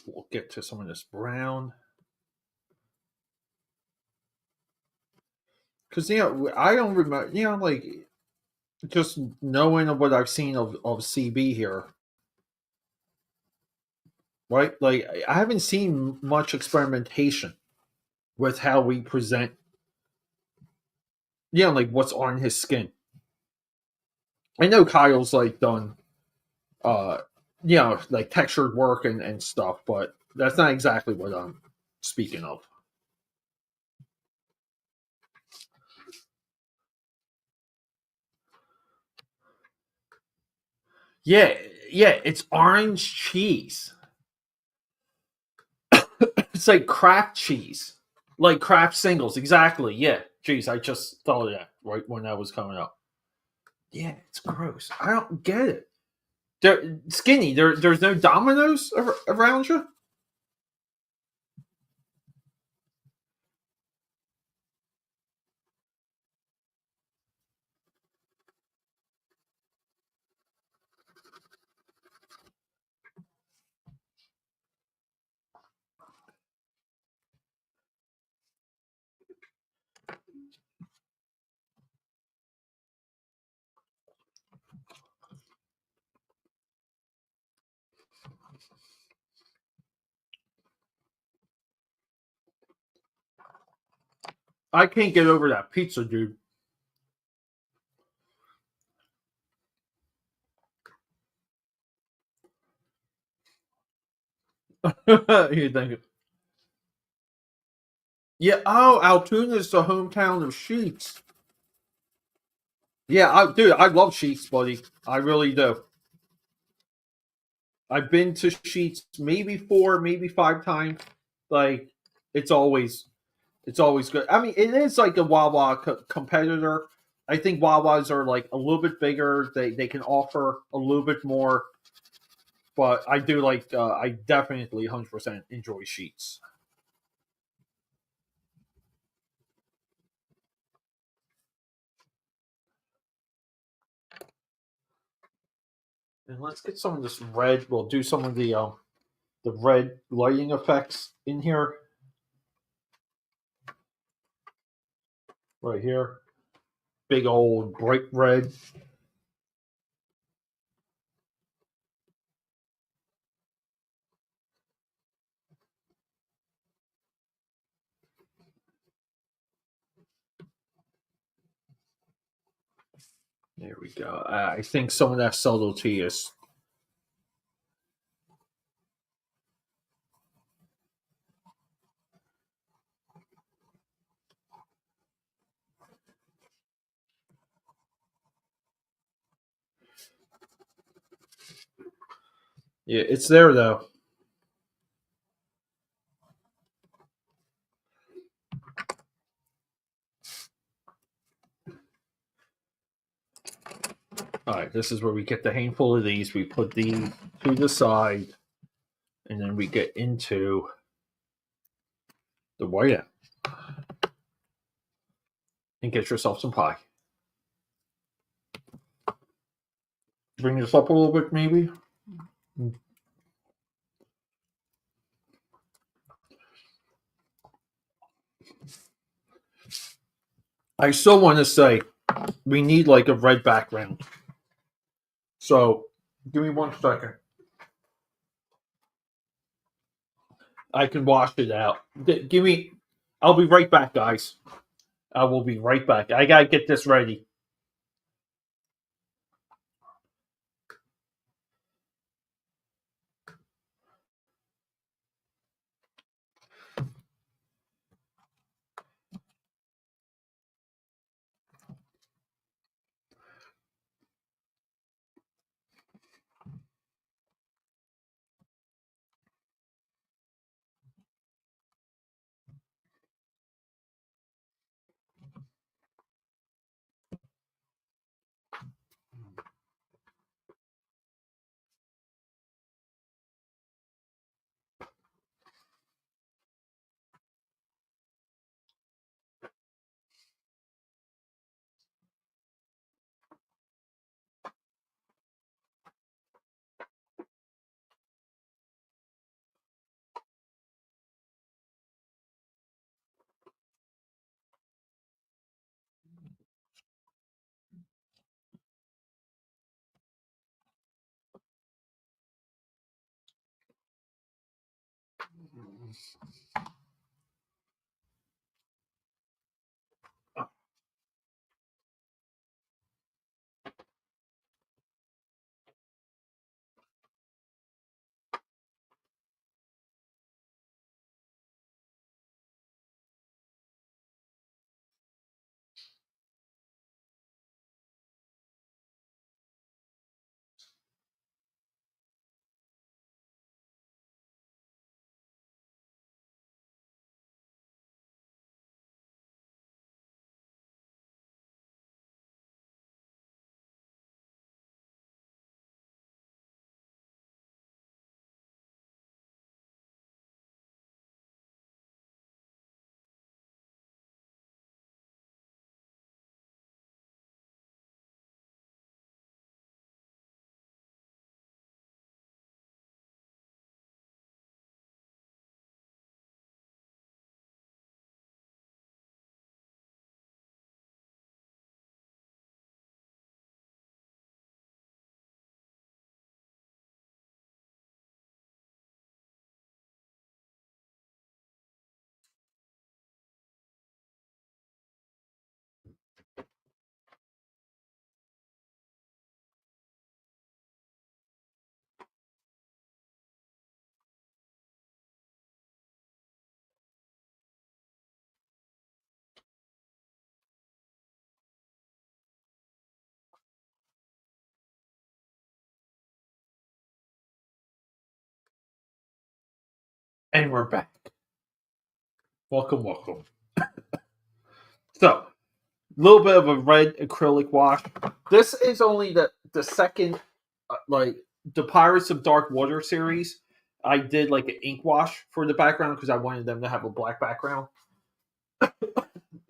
S1: we'll get to some of this brown. Because I don't remember. Like, just knowing what I've seen of CB here, right? Like, I haven't seen much experimentation with how we present. Like what's on his skin. I know Kyle's like done, uh, like textured work and stuff, but that's not exactly what I'm speaking of. Yeah, yeah, it's orange cheese. It's like Kraft cheese, like Kraft singles. Exactly. Yeah. Jeez, I just thought of that right when that was coming up. Yeah, it's gross. I don't get it. They're skinny. There's no Dominoes around you. I can't get over that pizza, dude. You think? Yeah. Oh, Altoona is the hometown of Sheets. Yeah, I love Sheets, buddy. I really do. I've been to Sheets maybe 4, maybe 5 times. Like it's always it's always good. I mean, it is like a Wawa competitor. I think Wawas are like a little bit bigger. They can offer a little bit more, but I do like. I definitely 100% enjoy Sheets. And let's get some of this red. We'll do some of the red lighting effects in here right here. Big old bright red. There we go. I think some of that subtlety is. Yeah, it's there though. All right, this is where we get the handful of these. We put these to the side, and then we get into the whiteout and get yourself some pie. Bring this up a little bit, maybe. I still want to say we need like a red background. So give me 1 second. I can wash it out. Give me. I'll be right back, guys. I will be right back. I gotta get this ready. And we're back. Welcome, welcome. So, a little bit of a red acrylic wash. This is only the second, like the Pirates of Dark Water series. I did like an ink wash for the background because I wanted them to have a black background.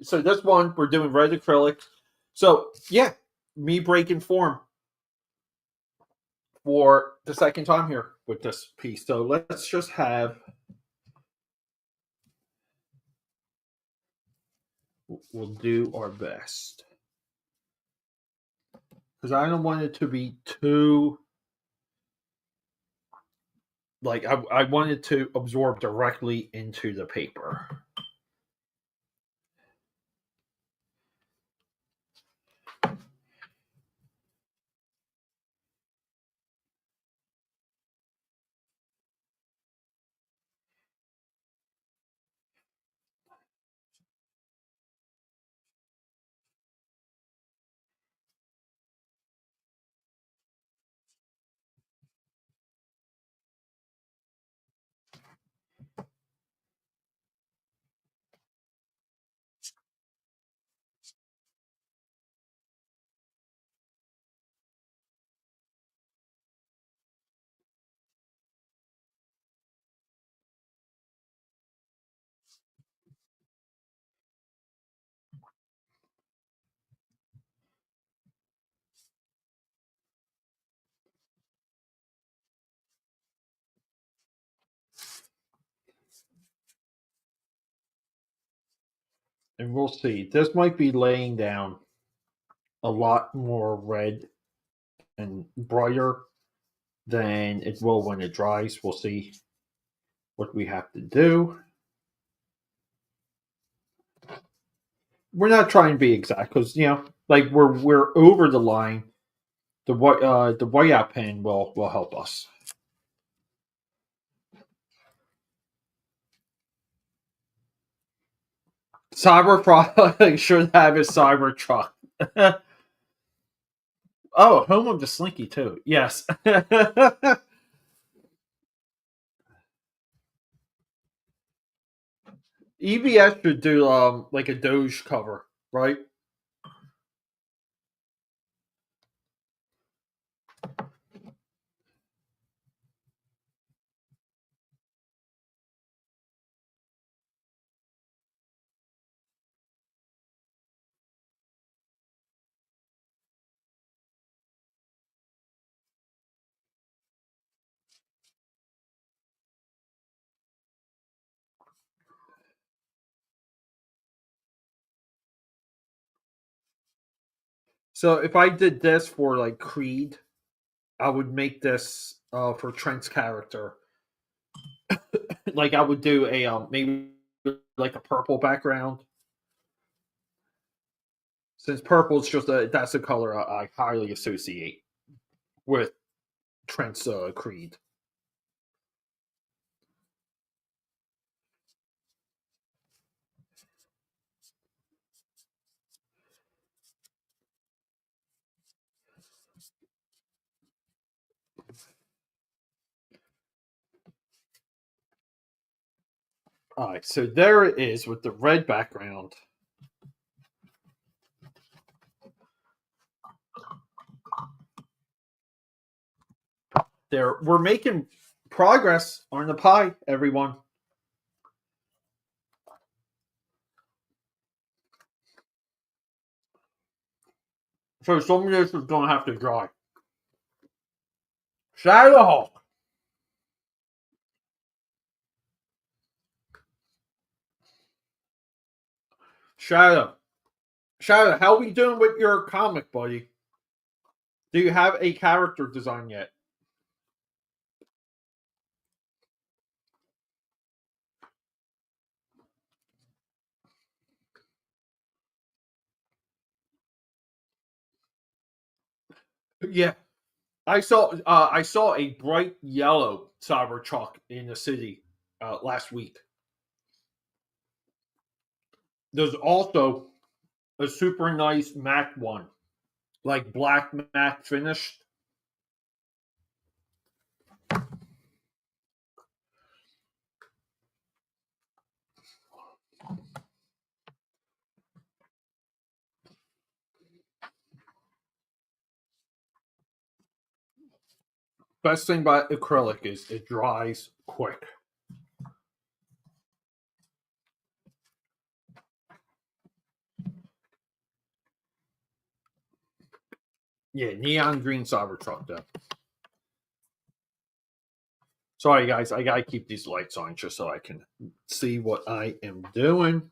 S1: So this one we're doing red acrylic. So yeah, me breaking form for the second time here with this piece. So let's just have. We'll do our best because I don't want it to be too like I wanted to absorb directly into the paper. And we'll see. This might be laying down a lot more red and brighter than it will when it dries. We'll see what we have to do. We're not trying to be exact because like we're over the line. The whiteout pen will help us. Cyberfrog should have his cyber truck. Oh, home of the Slinky too. Yes. EBS should do like a Doge cover, right? So if I did this for like Creed, I would make this for Trent's character. Like I would do a maybe like a purple background. Since purple is just that's a color I highly associate with Trent's Creed. All right, so there it is with the red background. There, we're making progress on the pie, everyone. So some of this is going to have to dry. Shadow, Shadow, Shadow. How we doing with your comic, buddy? Do you have a character design yet? Yeah, I saw a bright yellow Cybertruck in the city last week. There's also a super nice matte one, like black matte finished. Best thing about acrylic is it dries quick. Yeah, neon green Cybertruck though. Sorry guys, I gotta keep these lights on just so I can see what I am doing.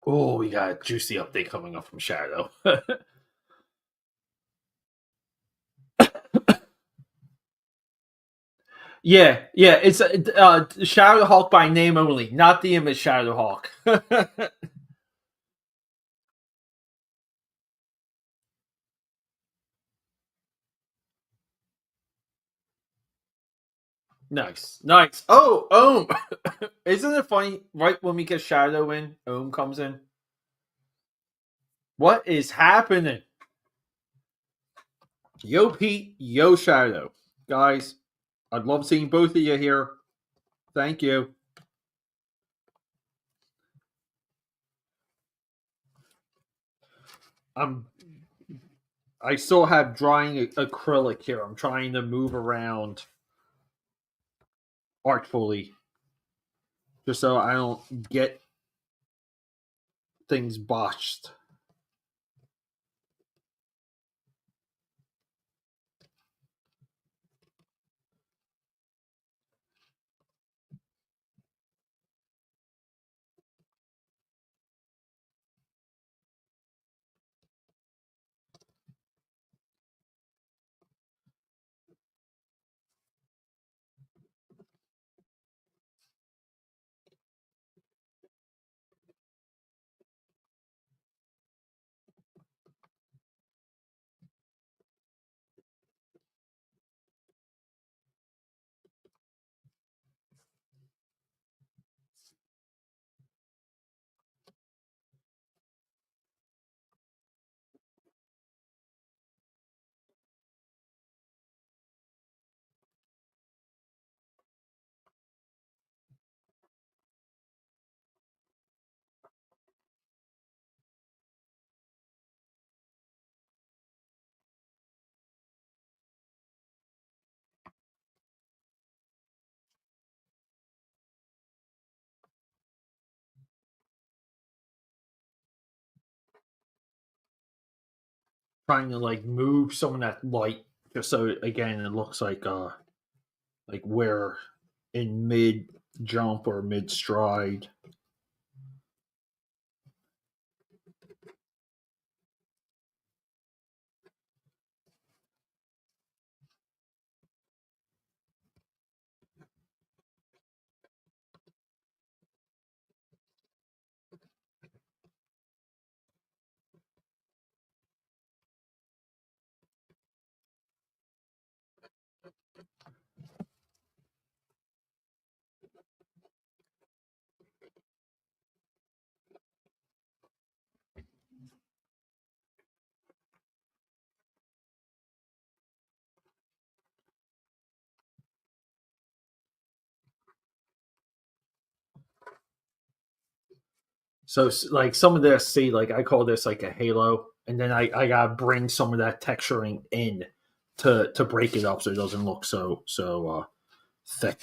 S1: Oh, we got a juicy update coming up from Shadow. Yeah, it's Shadow Hawk by name only, not the image Shadow Hawk. Nice. Oh, isn't it funny? Right when we get Shadow in, Ohm comes in. What is happening? Yo, Pete. Yo, Shadow. Guys, I'd love seeing both of you here. Thank you. I'm. I still have drying acrylic here. I'm trying to move around artfully, just so I don't get things botched. Trying to like move some of that light, just so again it looks like we're in mid jump or mid stride. So like some of this, see, like I call this like a halo, and then I gotta bring some of that texturing in to break it up so it doesn't look so thick.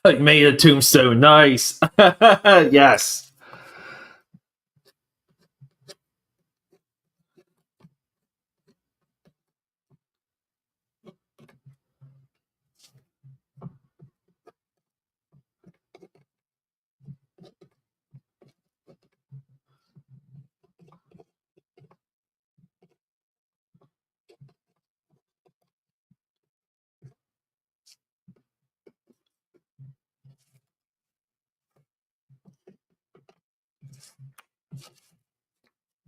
S1: Like made a tombstone, nice. Yes.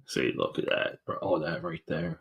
S1: See, look at that, all that right there.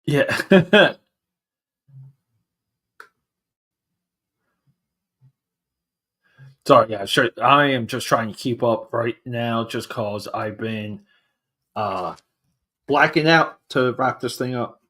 S1: Yeah. Sorry, yeah, sure. I am just trying to keep up right now just cause I've been uh blacking out to wrap this thing up.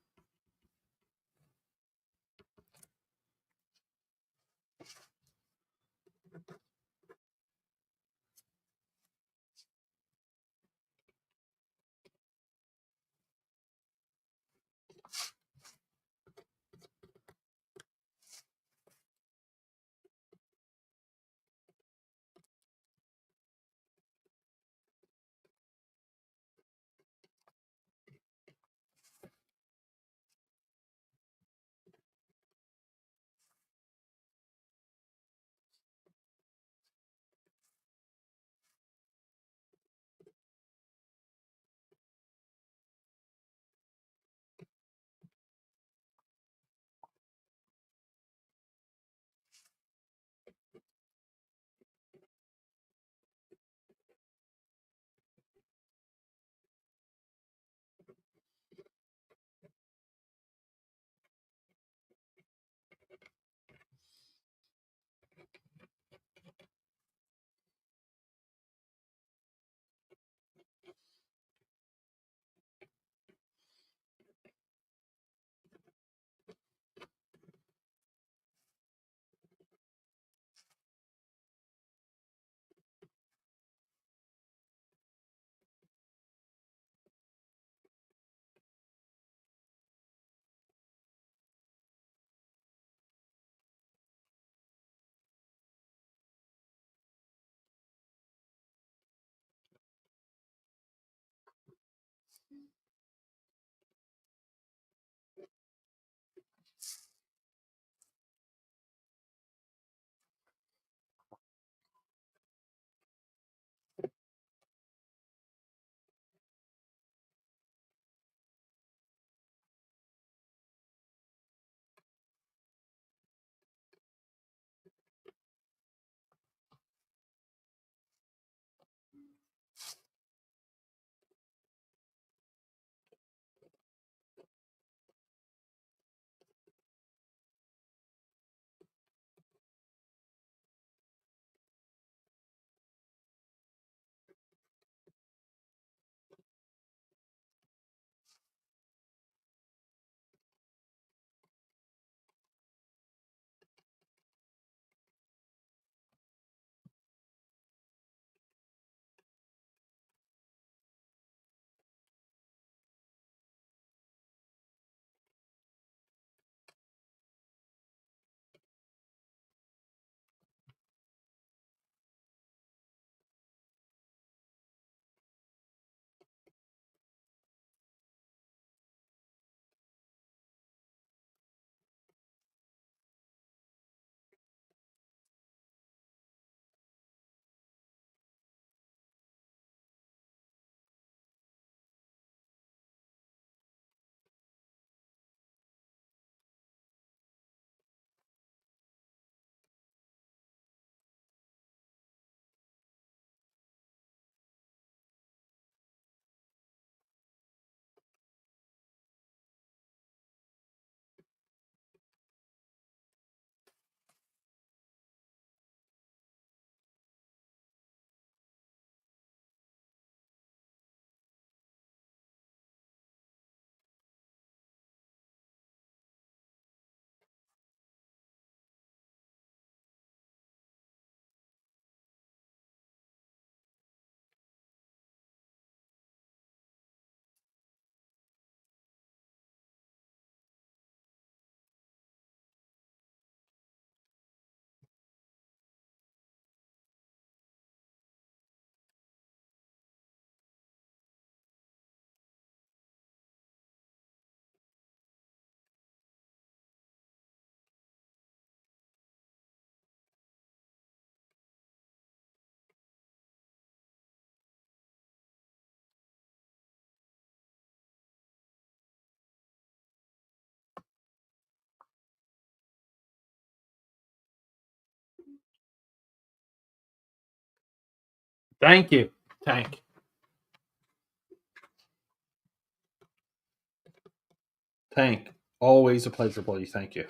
S1: Thank you. Thank Hank, always a pleasure, buddy. Thank you.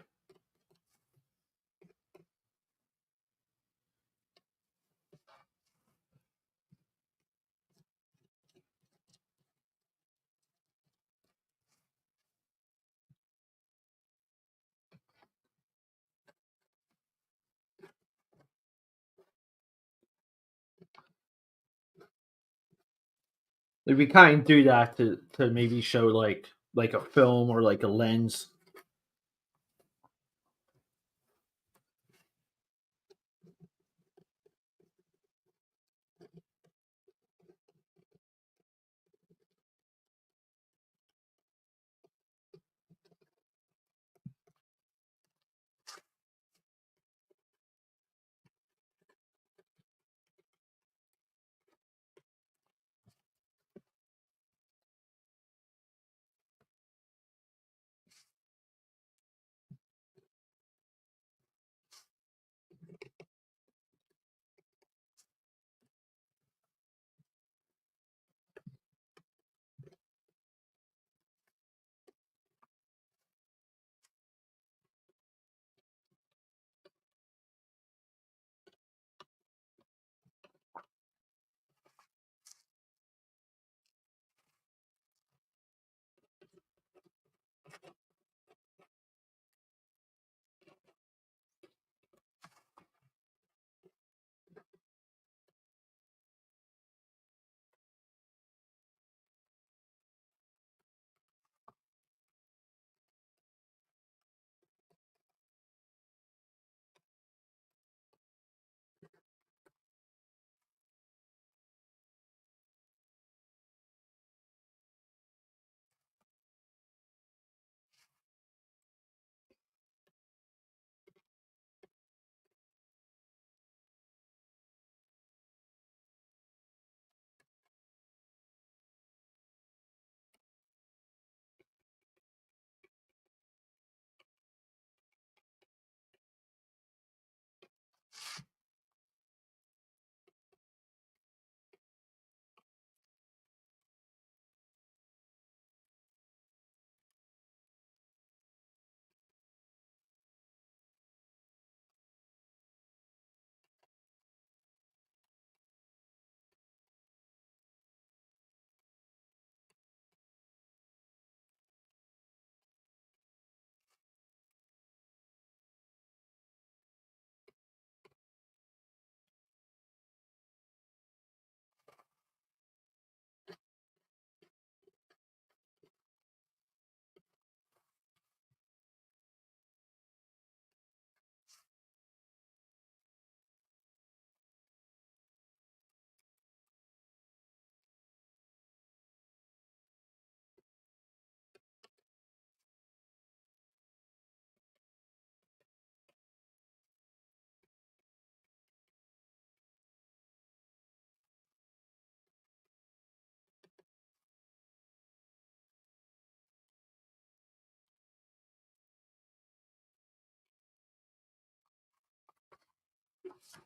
S1: Like, we kind of do that to maybe show like a film or like a lens.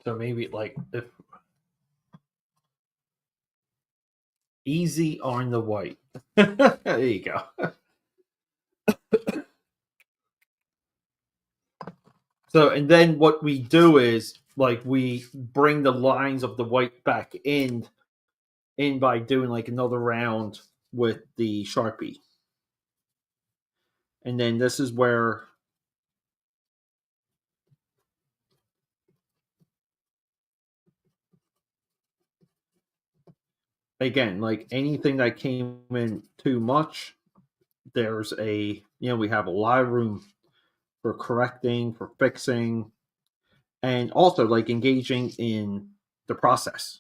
S1: So maybe like if easy on the white. There you go. So and then what we do is like we bring the lines of the white back in by doing like another round with the Sharpie. And then this is where again, like anything that came in too much, there's we have a lot of room for correcting, for fixing, and also like engaging in the process.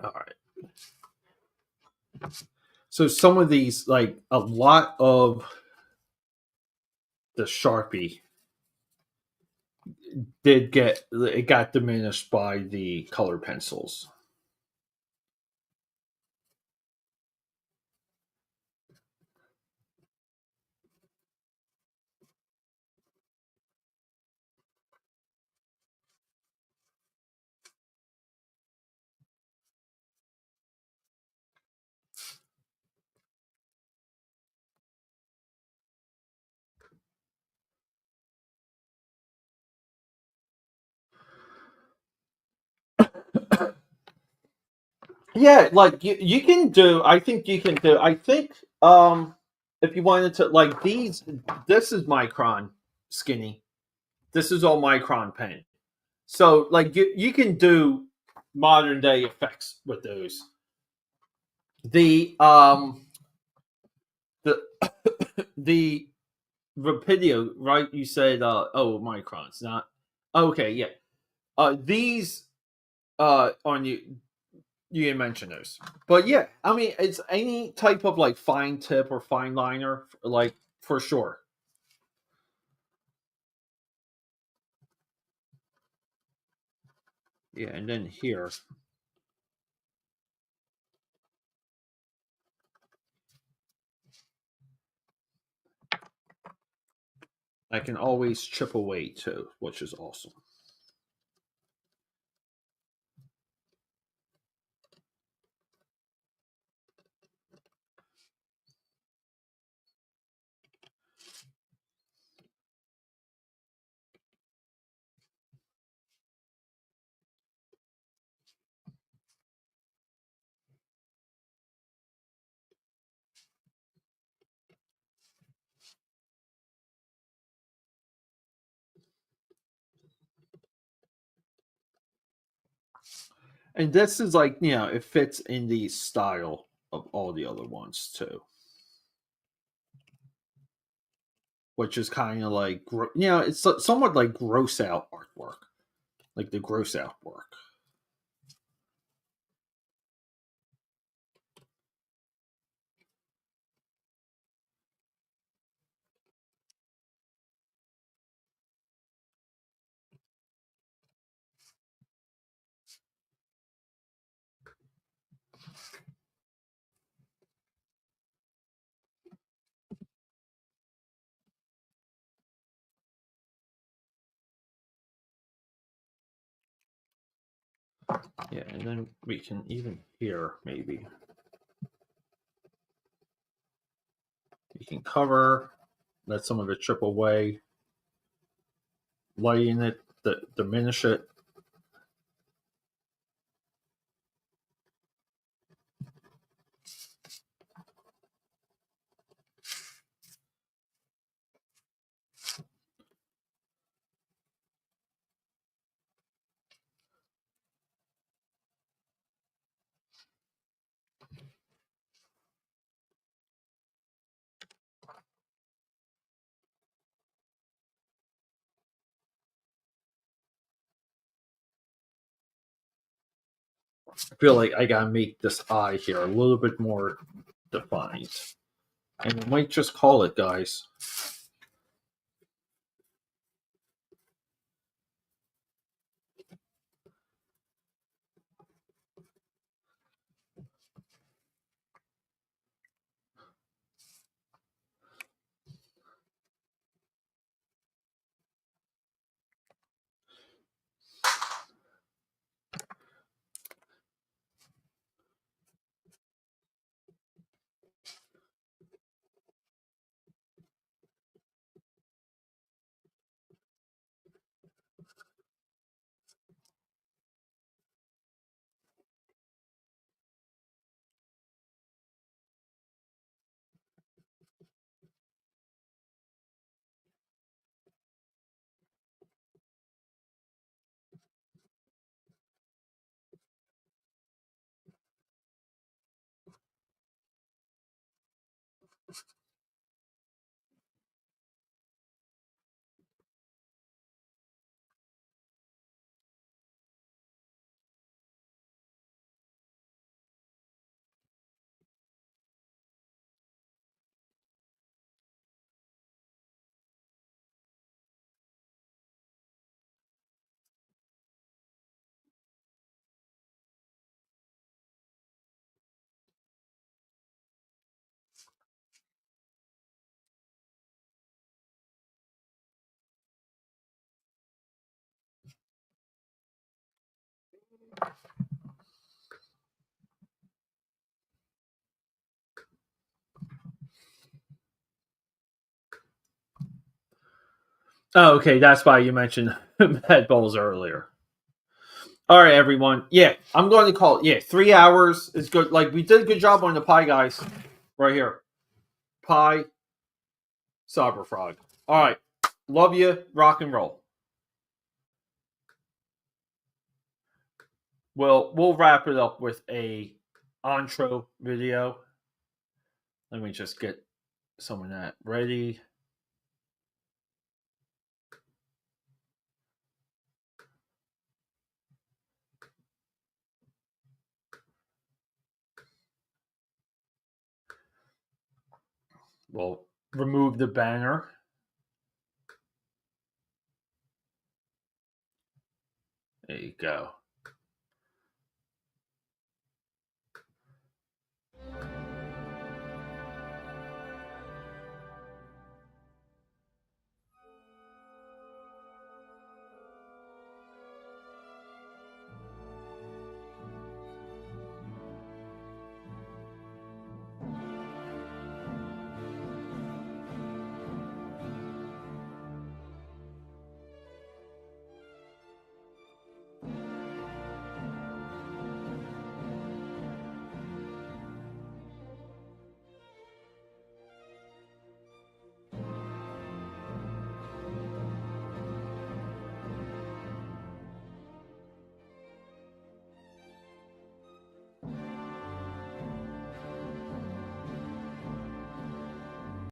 S1: All right. So some of these, like a lot of the Sharpie, did get it got diminished by the color pencils. Yeah, like you can do. I think you can do. I think if you wanted to, like these, this is micron skinny. This is all micron pen. So like you can do modern day effects with those. The the the Rapidio, right? You said oh microns, not okay, yeah. These on you didn't mention those. But yeah, I mean it's any type of like fine tip or fine liner, like for sure. Yeah, and then here I can always chip away too, which is awesome. And this is like, it fits in the style of all the other ones too, which is kind of like, it's somewhat like gross out artwork, like the gross out work. Yeah, and then we can even here maybe you can cover, let some of it chip away, lighten it, diminish it. I feel like I gotta make this eye here a little bit more defined. And we might just call it, guys. Oh, okay. That's why you mentioned head bowls earlier. All right, everyone. Yeah, I'm going to call it. Yeah, 3 hours is good. Like, we did a good job on the pie, guys. Right here. Pie, Cyberfrog. All right. Love you. Rock and roll. Well, we'll wrap it up with a intro video. Let me just get some of that ready. We'll remove the banner. There you go.